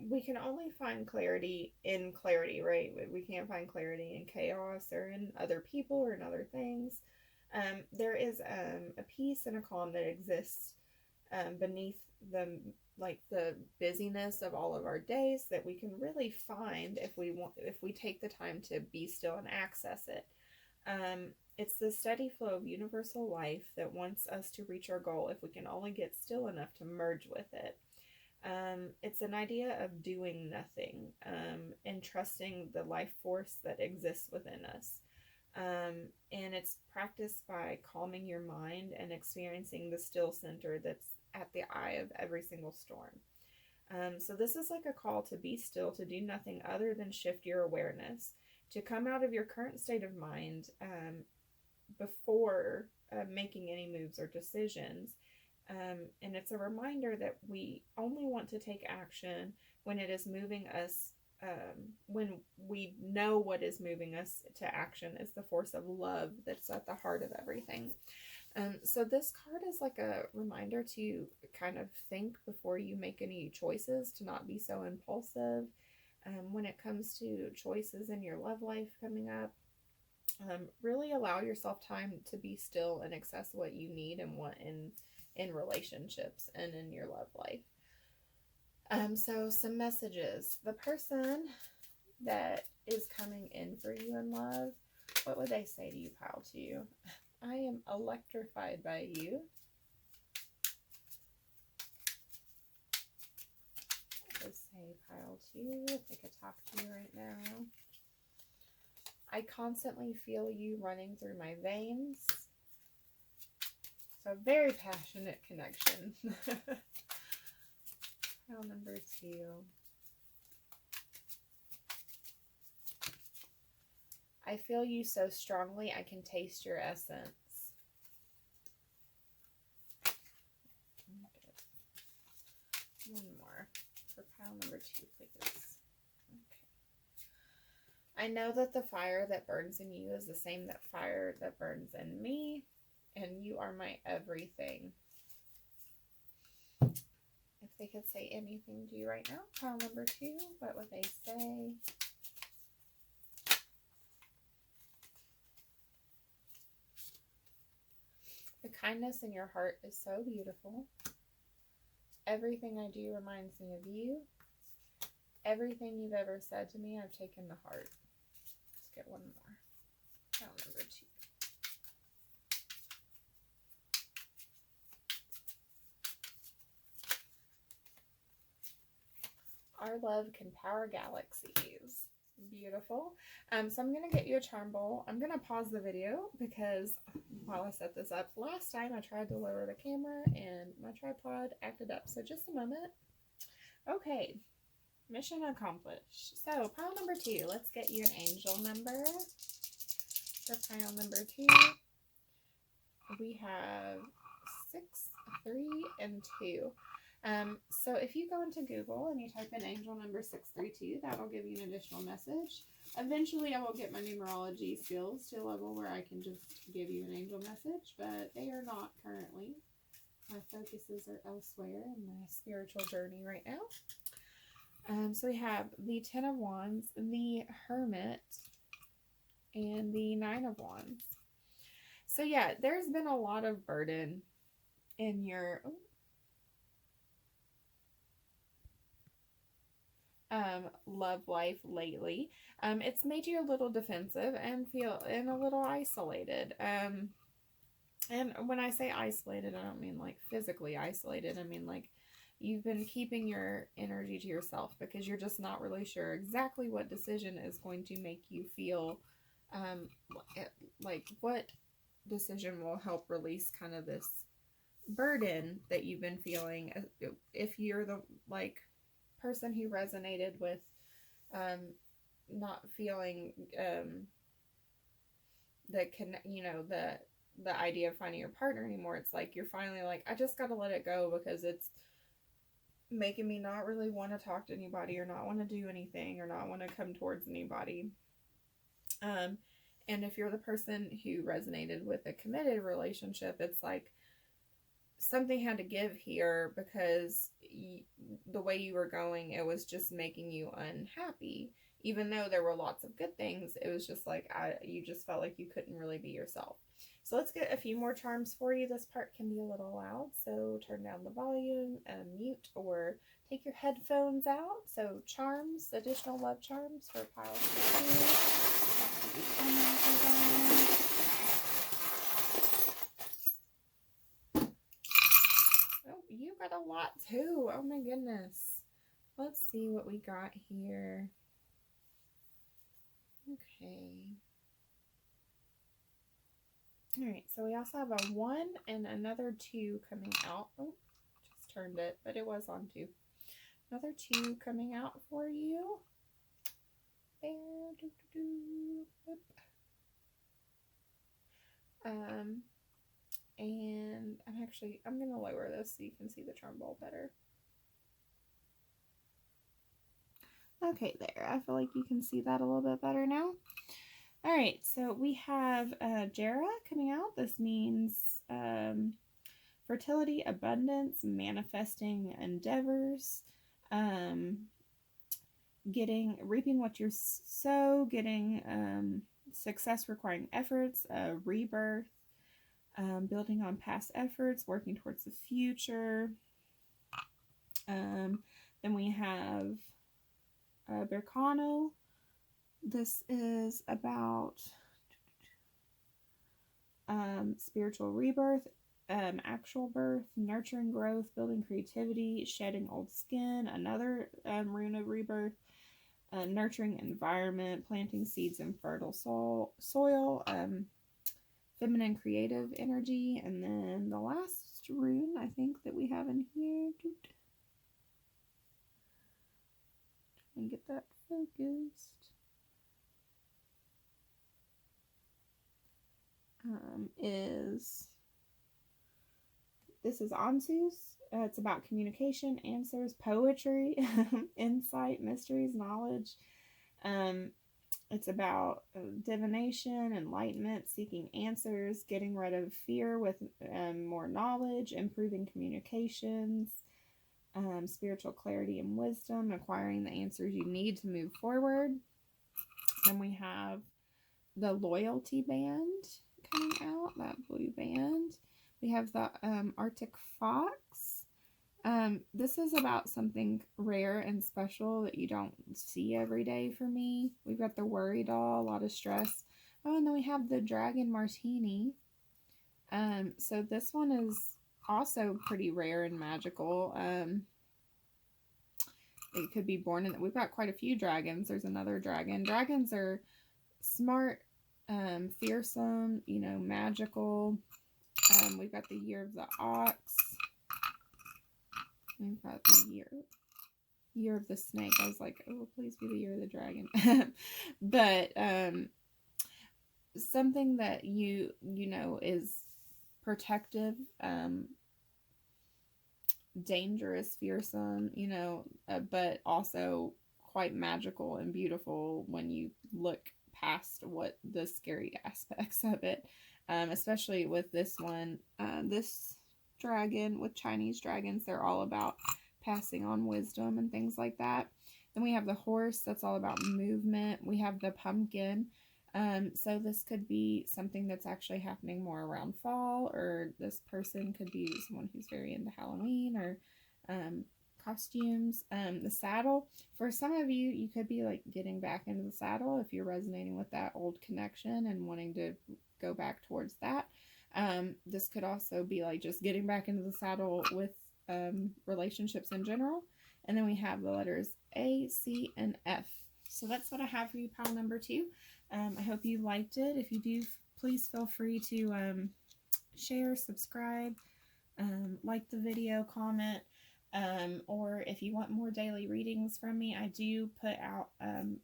we can only find clarity in clarity, right? We can't find clarity in chaos or in other people or in other things. There is a peace and a calm that exists beneath the busyness of all of our days that we can really find if we take the time to be still and access it. It's the steady flow of universal life that wants us to reach our goal if we can only get still enough to merge with it. It's an idea of doing nothing, and trusting the life force that exists within us. And it's practiced by calming your mind and experiencing the still center that's at the eye of every single storm. So this is like a call to be still, to do nothing other than shift your awareness, to come out of your current state of mind before making any moves or decisions. And it's a reminder that we only want to take action when it is moving us, when we know what is moving us to action is the force of love that's at the heart of everything. So this card is like a reminder to kind of think before you make any choices, to not be so impulsive when it comes to choices in your love life coming up. Really allow yourself time to be still and access what you need and want in relationships and in your love life. So some messages. The person that is coming in for you in love, what would they say to you, pile 2? I am electrified by you. What does say, pile 2, if they could talk to you right now? I constantly feel you running through my veins. So very passionate connection. Pile number 2. I feel you so strongly, I can taste your essence. One more for pile number 2, please. Okay. I know that the fire that burns in you is the same that fire that burns in me, and you are my everything. If they could say anything to you right now, pile number 2, what would they say? The kindness in your heart is so beautiful. Everything I do reminds me of you. Everything you've ever said to me, I've taken to heart. Let's get one more. Pile number 2. Our love can power galaxies. Beautiful. So I'm going to get you a charm bowl. I'm going to pause the video because while I set this up, last time I tried to lower the camera and my tripod acted up. So just a moment. Okay. Mission accomplished. So pile number 2. Let's get you an angel number. For pile number 2, we have 6, 3, and 2. So if you go into Google and you type in angel number 632, that'll give you an additional message. Eventually I will get my numerology skills to a level where I can just give you an angel message, but they are not currently. My focuses are elsewhere in my spiritual journey right now. So we have the 10 of Wands, the Hermit, and the 9 of Wands. So yeah, there's been a lot of burden in your love life lately. It's made you a little defensive and a little isolated. And when I say isolated, I don't mean like physically isolated. I mean like you've been keeping your energy to yourself because you're just not really sure exactly what decision is going to make you feel like what decision will help release kind of this burden that you've been feeling. If you're the person who resonated with not feeling the idea of finding your partner anymore, it's like you're finally like, I just gotta let it go because it's making me not really want to talk to anybody or not want to do anything or not want to come towards anybody. And if you're the person who resonated with a committed relationship, it's like something had to give here because the way you were going, it was just making you unhappy. Even though there were lots of good things, it was just like you just felt like you couldn't really be yourself. So let's get a few more charms for you. This part can be a little loud, so turn down the volume, mute, or take your headphones out. So charms, additional love charms for pile 2. got a lot too. Oh my goodness. Let's see what we got here. Okay. All right, so we also have a 1 and another 2 coming out. Oh, just turned it, but it was on 2. Another 2 coming out for you. There. And I'm going to lower this so you can see the charm ball better. Okay, there. I feel like you can see that a little bit better now. All right, so we have Jera coming out. This means fertility, abundance, manifesting endeavors, reaping what you sow, getting success requiring efforts, rebirth, building on past efforts, working towards the future. Then we have Berkano. This is about spiritual rebirth, actual birth, nurturing growth, building creativity, shedding old skin, another rune of rebirth, nurturing environment, planting seeds in fertile soil, feminine creative energy, and then the last rune I think that we have in here. Try and get that focused. This is Ansus. It's about communication, answers, poetry, insight, mysteries, knowledge. It's about divination, enlightenment, seeking answers, getting rid of fear with more knowledge, improving communications, spiritual clarity and wisdom, acquiring the answers you need to move forward. Then we have the loyalty band coming out, that blue band. We have the Arctic Fox. This is about something rare and special that you don't see every day for me. We've got the worry doll, a lot of stress. Oh, and then we have the dragon martini. So this one is also pretty rare and magical. It could be born in. We've got quite a few dragons. There's another dragon. Dragons are smart, fearsome, magical. We've got the year of the ox. We've got the year of the snake. I was like, oh, please be the year of the dragon. But something that you know is protective, dangerous, fearsome, but also quite magical and beautiful when you look past what the scary aspects of it. Especially with this one, this dragon, with Chinese dragons, they're all about passing on wisdom and things like that. Then we have the horse, that's all about movement. We have the pumpkin. So this could be something that's actually happening more around fall, or this person could be someone who's very into Halloween or costumes. The saddle, for some of you, you could be like getting back into the saddle if you're resonating with that old connection and wanting to go back towards that. This could also be like just getting back into the saddle with relationships in general. And then we have the letters A, C, and F. So that's what I have for you, pile number 2. I hope you liked it. If you do, please feel free to share, subscribe, like the video, comment, or if you want more daily readings from me, I do put out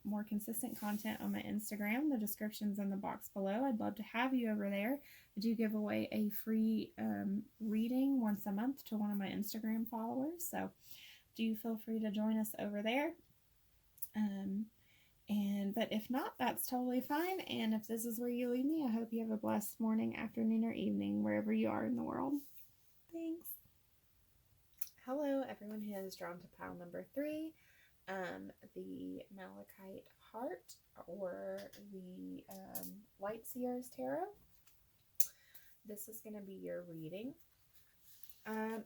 more consistent content on my Instagram. The description's in the box below. I'd love to have you over there. I do give away a free reading once a month to one of my Instagram followers, so do feel free to join us over there. But if not, that's totally fine. And if this is where you leave me, I hope you have a blessed morning, afternoon, or evening, wherever you are in the world. Thanks. Hello, everyone who has drawn to pile number 3, the Malachite Heart, or the Light Seers Tarot. This is going to be your reading.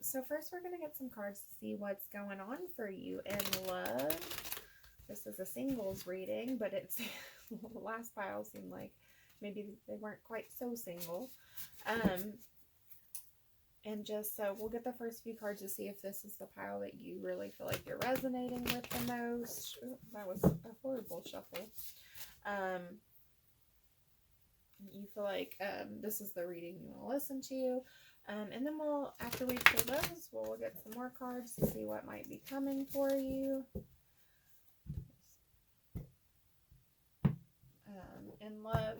So first we're going to get some cards to see what's going on for you in love. This is a singles reading, but it's the last pile seemed like maybe they weren't quite so single. And just so we'll get the first few cards to see if this is the pile that you really feel like you're resonating with the most. Ooh, that was a horrible shuffle. You feel like this is the reading you want to listen to. And then we'll, after we pull those, we'll get some more cards to see what might be coming for you. In love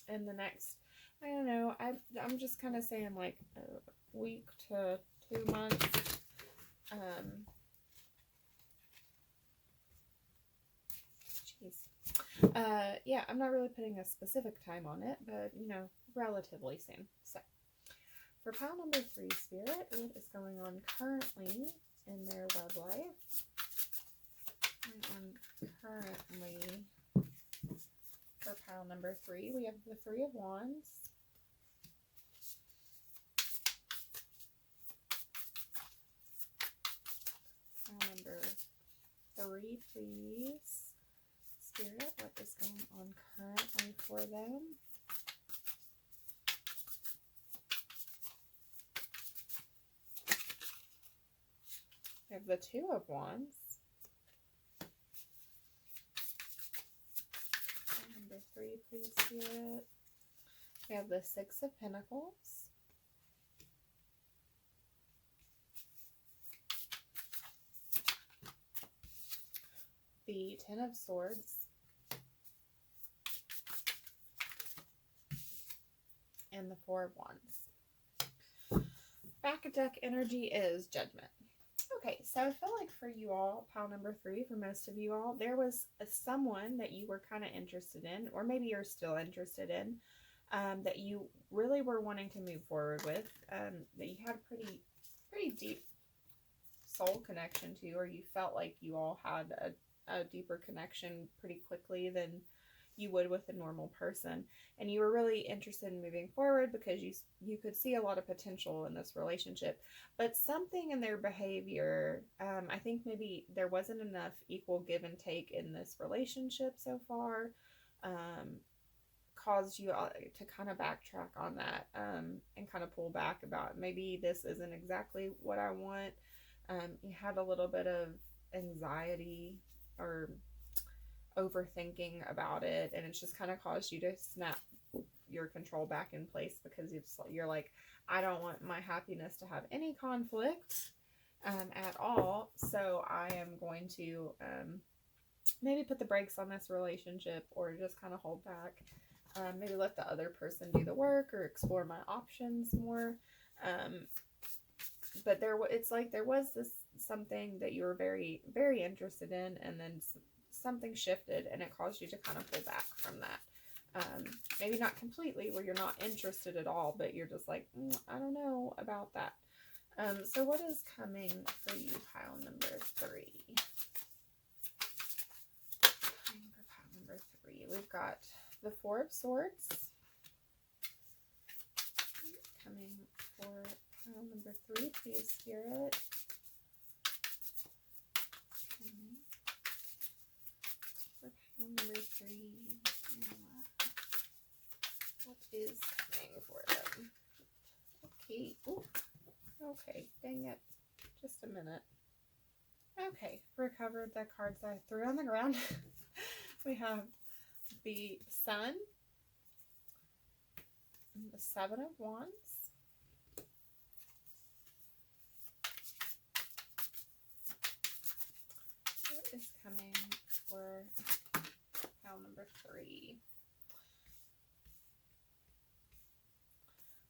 in the next, I don't know, I'm just kind of saying like a week to 2 months. Yeah, I'm not really putting a specific time on it, but you know, relatively soon. So for pile number 3, Spirit, what is going on currently in their love life? Currently, for pile number 3, we have the 3 of Wands. Pile number 3, please. Spirit, what is going on currently for them? We have the 2 of Wands. Number 3, please, Spirit. We have the 6 of Pentacles. The 10 of Swords. And the 4 of Wands. Back of deck energy is Judgment. Okay, so I feel like for you all, pile number 3, for most of you all, there was someone that you were kind of interested in, or maybe you're still interested in, that you really were wanting to move forward with, that you had a pretty deep soul connection to, or you felt like you all had a deeper connection pretty quickly than you would with a normal person, and you were really interested in moving forward because you could see a lot of potential in this relationship, but something in their behavior, I think maybe there wasn't enough equal give and take in this relationship so far, caused you to kind of backtrack on that, and kind of pull back about maybe this isn't exactly what I want. You had a little bit of anxiety or overthinking about it, and it's just kind of caused you to snap your control back in place because you're like, I don't want my happiness to have any conflict at all, so I am going to maybe put the brakes on this relationship, or just kind of hold back, maybe let the other person do the work or explore my options more, but it's like there was this something that you were very, very interested in, and then something shifted and it caused you to kind of pull back from that. Maybe not completely where you're not interested at all, but you're just like, I don't know about that. So what is coming for you, pile number 3? Pile number 3, we've got the 4 of Swords. Coming for pile number 3, please, Spirit. Number 3, what is coming for them? Okay. Ooh. Okay, dang it. Just a minute. Okay, recovered the cards I threw on the ground. We have the Sun, and the 7 of Wands, what is coming for pile number 3?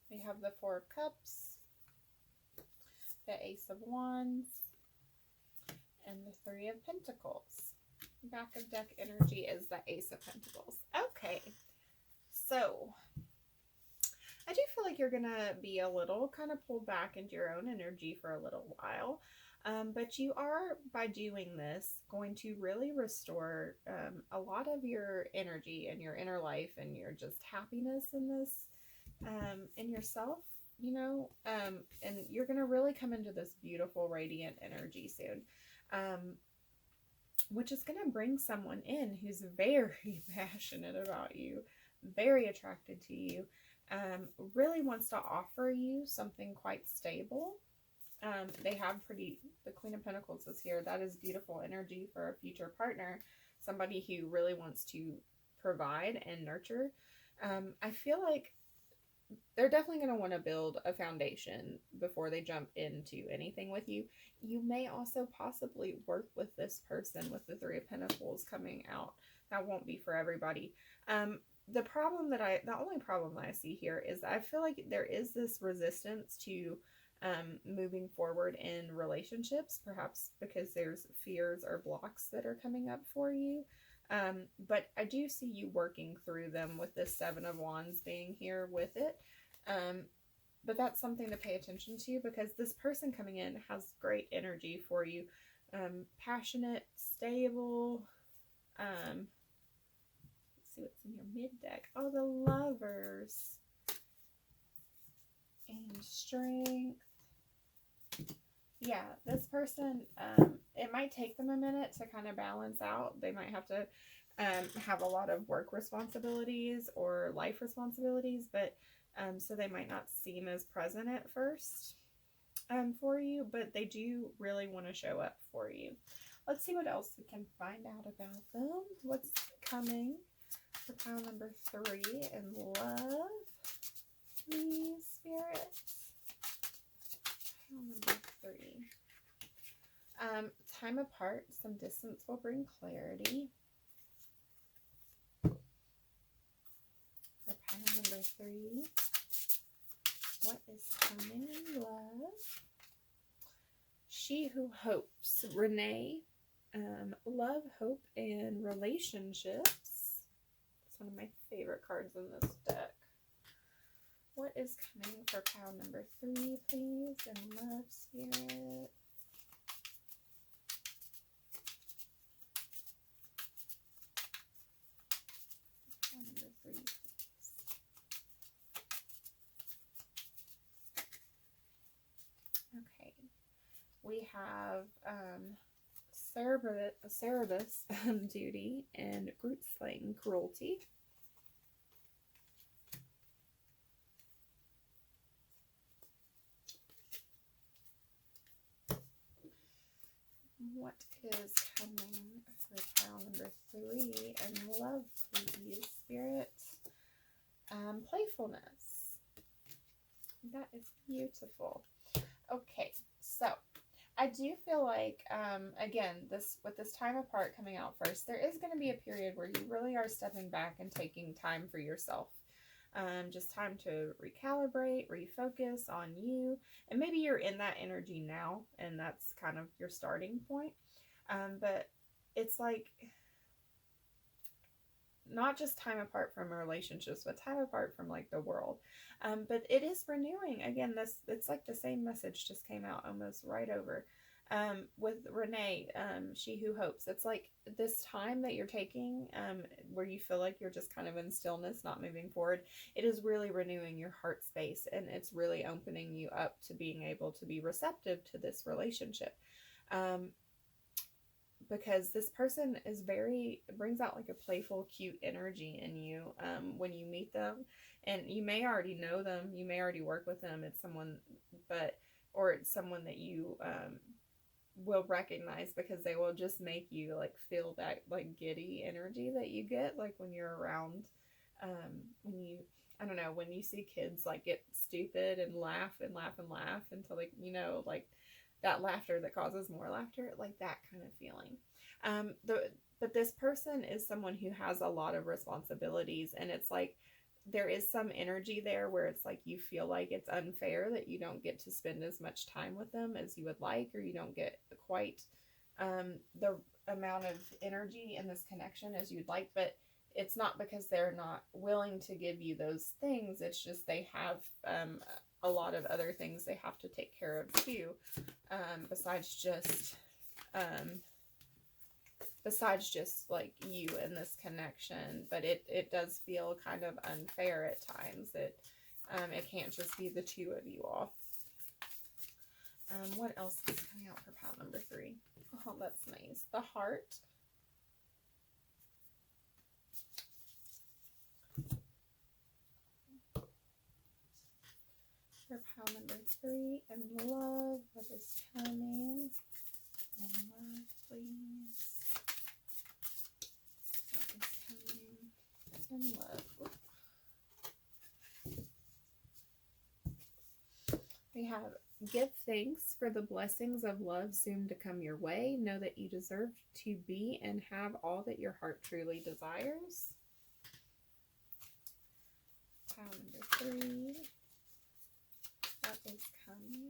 We have the 4 of Cups, the Ace of Wands, and the 3 of Pentacles. Back of deck energy is the Ace of Pentacles. Okay, so I do feel like you're gonna be a little kind of pulled back into your own energy for a little while. But you are, by doing this, going to really restore a lot of your energy and your inner life and your just happiness in this, in yourself, you know, and you're going to really come into this beautiful, radiant energy soon, which is going to bring someone in who's very passionate about you, very attracted to you, really wants to offer you something quite stable. They have the Queen of Pentacles is here. That is beautiful energy for a future partner. Somebody who really wants to provide and nurture. I feel like they're definitely going to want to build a foundation before they jump into anything with you. You may also possibly work with this person with the Three of Pentacles coming out. That won't be for everybody. The only problem that I see here is I feel like there is this resistance to moving forward in relationships, perhaps because there's fears or blocks that are coming up for you. But I do see you working through them with this Seven of Wands being here with it. But that's something to pay attention to, because this person coming in has great energy for you. Passionate, stable. Let's see what's in your mid deck. Oh, the Lovers. And Strength. Yeah, this person, it might take them a minute to kind of balance out. They might have to have a lot of work responsibilities or life responsibilities, but so they might not seem as present at first for you, but they do really want to show up for you. Let's see what else we can find out about them. What's coming for pile number 3 in love, please, Spirit? Pile number 3. Time apart, some distance will bring clarity. For pile number 3, what is coming in love? She Who Hopes, Renee. Love, hope, and relationships. It's one of my favorite cards in this deck. What is coming for pile number 3, please, in love, Spirit? Pile number 3, please. Okay. We have Cerebus, duty, and Groot slaying, cruelty. What is coming for pile number 3 and love, please, Spirit? Playfulness. That is beautiful. Okay, so I do feel like, again, with this time apart coming out first, there is going to be a period where you really are stepping back and taking time for yourself. Just time to recalibrate, refocus on you. And maybe you're in that energy now, and that's kind of your starting point. But it's like not just time apart from relationships, but time apart from like the world. But it is renewing. Again, it's like the same message just came out almost right over. With Renee, She Who Hopes. It's like this time that you're taking, where you feel like you're just kind of in stillness, not moving forward. It is really renewing your heart space, and it's really opening you up to being able to be receptive to this relationship. Because this person brings out like a playful, cute energy in you when you meet them. And you may already know them, you may already work with them. It's someone that you will recognize, because they will just make you like feel that like giddy energy that you get like when you're around, when you see kids like get stupid and laugh and laugh and laugh until like that laughter that causes more laughter, like that kind of feeling. But this person is someone who has a lot of responsibilities, and it's like there is some energy there where it's like you feel like it's unfair that you don't get to spend as much time with them as you would like, or you don't get quite the amount of energy in this connection as you'd like. But it's not because they're not willing to give you those things. It's just they have a lot of other things they have to take care of too, besides just like you in this connection. But it does feel kind of unfair at times that it can't just be the two of you all. What else is coming out for pile number 3? Oh, that's nice. The Heart. For pile number 3, in love, what is coming? In love, please. What is coming in love? We have, give thanks for the blessings of love soon to come your way. Know that you deserve to be and have all that your heart truly desires. Pile number 3. What is coming? What's coming?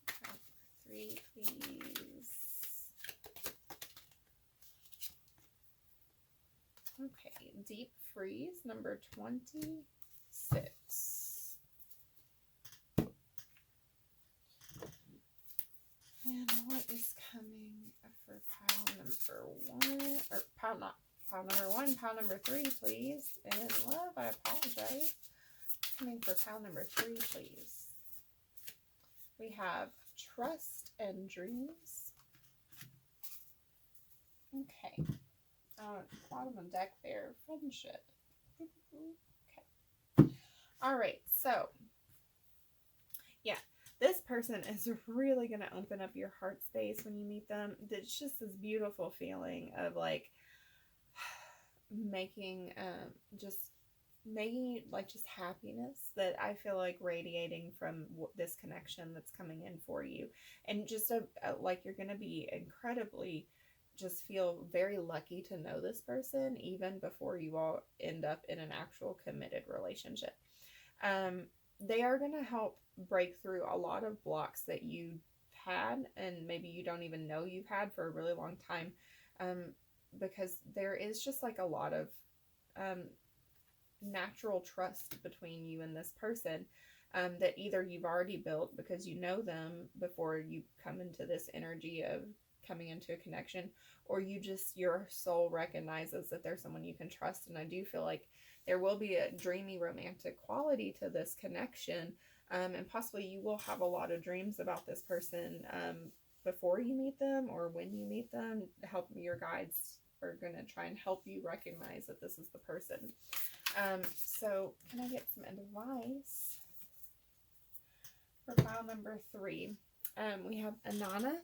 Pile number 3, please. Okay, deep freeze number 26. And what is coming for pile number 1? Or pile number 1, pile number 3, please. In love, I apologize. Coming for pile number 3, please. We have trust and dreams. Okay. Bottom of deck there, friendship. Okay. All right, so yeah, this person is really going to open up your heart space when you meet them. It's just this beautiful feeling of like making like just happiness that I feel like radiating from this connection that's coming in for you. And just like you're going to be incredibly, just feel very lucky to know this person even before you all end up in an actual committed relationship. They are going to help break through a lot of blocks that you had and maybe you don't even know you've had for a really long time, because there is just like a lot of natural trust between you and this person, that either you've already built because you know them before you come into this energy of coming into a connection, or your soul recognizes that there's someone you can trust. And I do feel like there will be a dreamy romantic quality to this connection, and possibly you will have a lot of dreams about this person before you meet them or when you meet them. Your guides are going to try and help you recognize that this is the person. So can I get some advice for pile number 3? We have Inanna,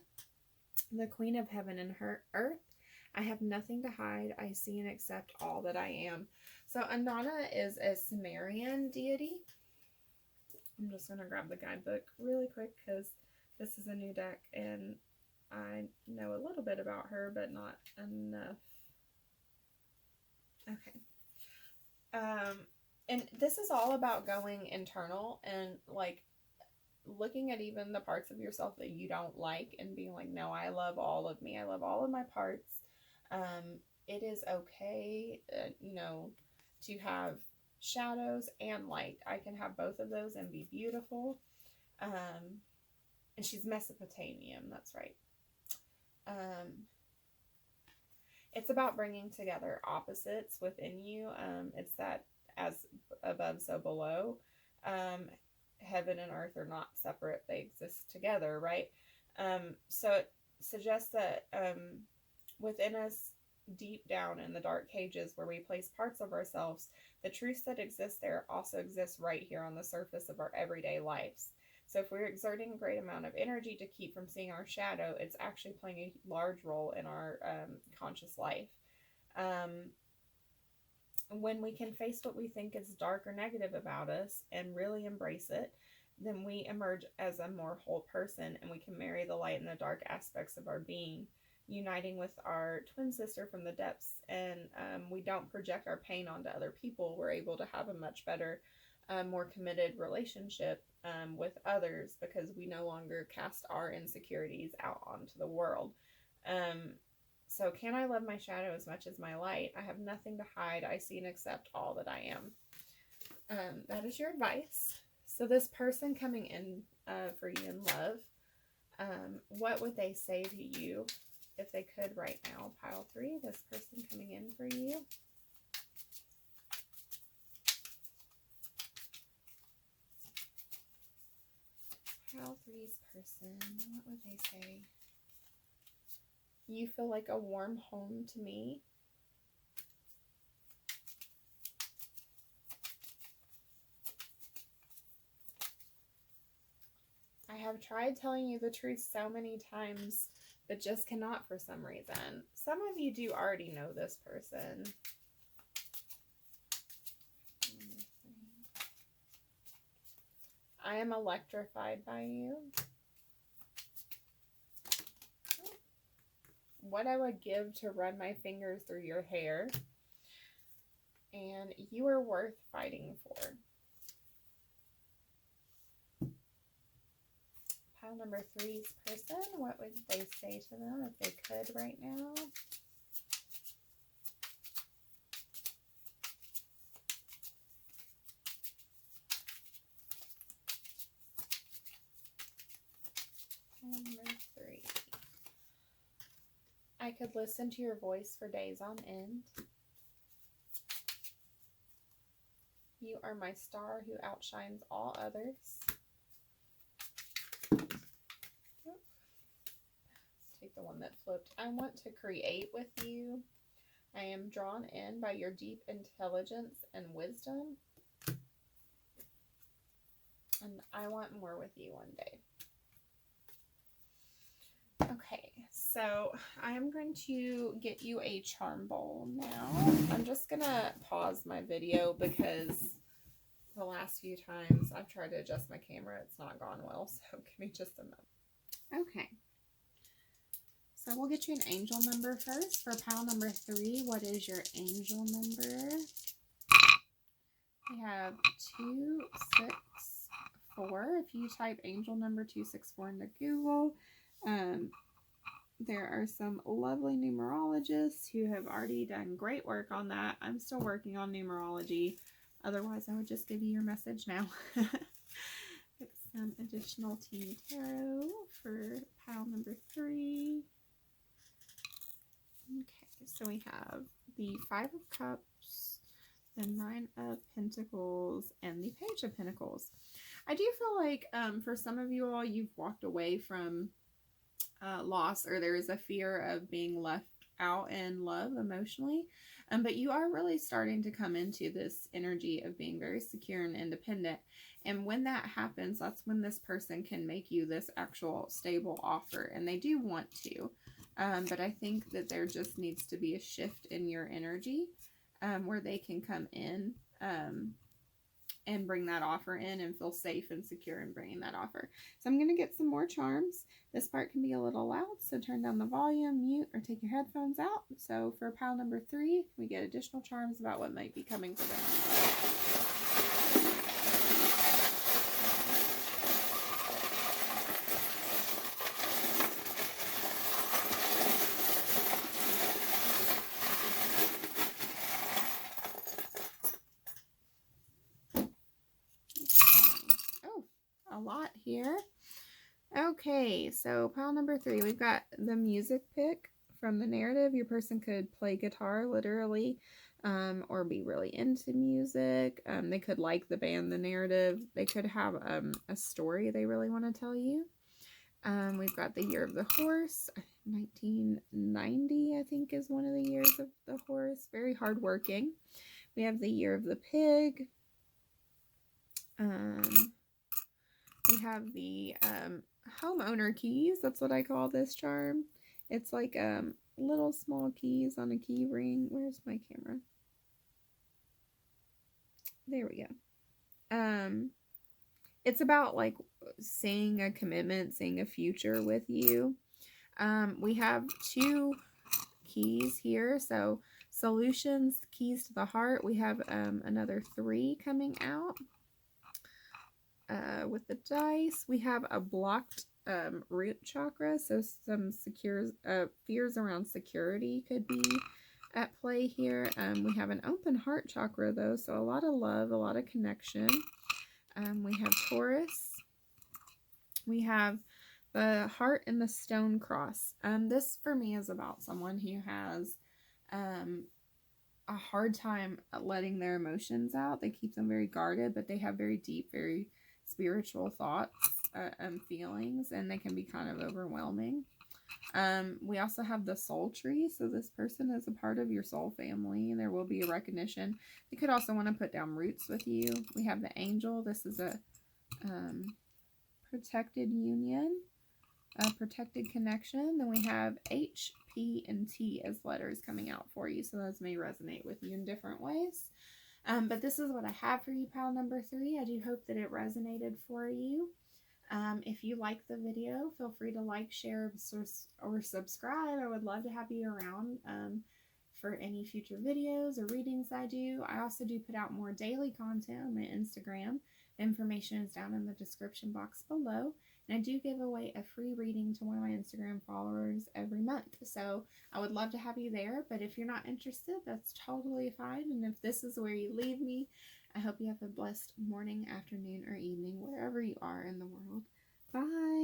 the Queen of Heaven and Earth. I have nothing to hide. I see and accept all that I am. So Inanna is a Sumerian deity. I'm just going to grab the guidebook really quick because this is a new deck and I know a little bit about her, but not enough. Okay. And this is all about going internal and like looking at even the parts of yourself that you don't like and being like, no, I love all of me. I love all of my parts. It is okay, to have shadows and light. I can have both of those and be beautiful. And she's Mesopotamian. That's right. It's about bringing together opposites within you. It's that as above, so below. Heaven and earth are not separate. They exist together, right? So it suggests that within us, deep down in the dark cages where we place parts of ourselves, the truths that exist there also exist right here on the surface of our everyday lives. So if we're exerting a great amount of energy to keep from seeing our shadow, it's actually playing a large role in our conscious life. When we can face what we think is dark or negative about us and really embrace it, then we emerge as a more whole person, and we can marry the light and the dark aspects of our being, uniting with our twin sister from the depths. And we don't project our pain onto other people. We're able to have a much better, more committed relationship with others because we no longer cast our insecurities out onto the world. So can I love my shadow as much as my light? I have nothing to hide. I see and accept all that I am. That is your advice. So this person coming in for you in love, what would they say to you if they could right now? Pile 3, this person coming in for you. Pile 3's person, what would they say? You feel like a warm home to me. I have tried telling you the truth so many times, but just cannot for some reason. Some of you do already know this person. I am electrified by you. What I would give to run my fingers through your hair. And you are worth fighting for. Pile number 3's person, what would they say to them if they could right now? Pile number 3. I could listen to your voice for days on end. You are my star who outshines all others. Take the one that flipped. I want to create with you. I am drawn in by your deep intelligence and wisdom. And I want more with you one day. Okay, so I am going to get you a charm bowl now. I'm just going to pause my video because the last few times I've tried to adjust my camera, it's not gone well. So give me just a moment. Okay. So we'll get you an angel number first. For pile number 3, what is your angel number? We have 264. If you type angel number 264 into Google, there are some lovely numerologists who have already done great work on that. I'm still working on numerology. Otherwise, I would just give you your message now. Get some additional Team Tarot for pile number 3. Okay, so we have the 5 of Cups, the 9 of Pentacles, and the Page of Pentacles. I do feel like for some of you all, you've walked away from loss, or there is a fear of being left out in love emotionally. But you are really starting to come into this energy of being very secure and independent. And when that happens, that's when this person can make you this actual stable offer. And they do want to. But I think that there just needs to be a shift in your energy where they can come in and bring that offer in and feel safe and secure in bringing that offer. So I'm going to get some more charms. This part can be a little loud, so turn down the volume, mute, or take your headphones out. So for pile number 3, we get additional charms about what might be coming for them. A lot here. Okay, so pile number 3, we've got the music pick from the narrative. Your person could play guitar literally, or be really into music. They could like the band, the narrative. They could have a story they really want to tell you. We've got the year of the horse. 1990, I think, is one of the years of the horse. Very hardworking. We have the year of the pig. We have the homeowner keys. That's what I call this charm. It's like little small keys on a key ring. Where's my camera? There we go. It's about like seeing a commitment, seeing a future with you. We have 2 keys here. So solutions, keys to the heart. We have another 3 coming out. With the dice, we have a blocked root chakra, so some fears around security could be at play here. We have an open heart chakra though, so a lot of love, a lot of connection. We have Taurus. We have the heart and the stone cross. This for me is about someone who has a hard time letting their emotions out. They keep them very guarded, but they have very deep, very spiritual thoughts and feelings, and they can be kind of overwhelming. We also have the soul tree. So this person is a part of your soul family, and there will be a recognition. You could also want to put down roots with you. We have the angel. This is a protected union, a protected connection. Then we have H, P, and T as letters coming out for you. So those may resonate with you in different ways. But this is what I have for you, pile number 3. I do hope that it resonated for you. If you like the video, feel free to like, share, or subscribe. I would love to have you around for any future videos or readings I do. I also do put out more daily content on my Instagram. The information is down in the description box below. And I do give away a free reading to one of my Instagram followers every month. So I would love to have you there. But if you're not interested, that's totally fine. And if this is where you leave me, I hope you have a blessed morning, afternoon, or evening, wherever you are in the world. Bye.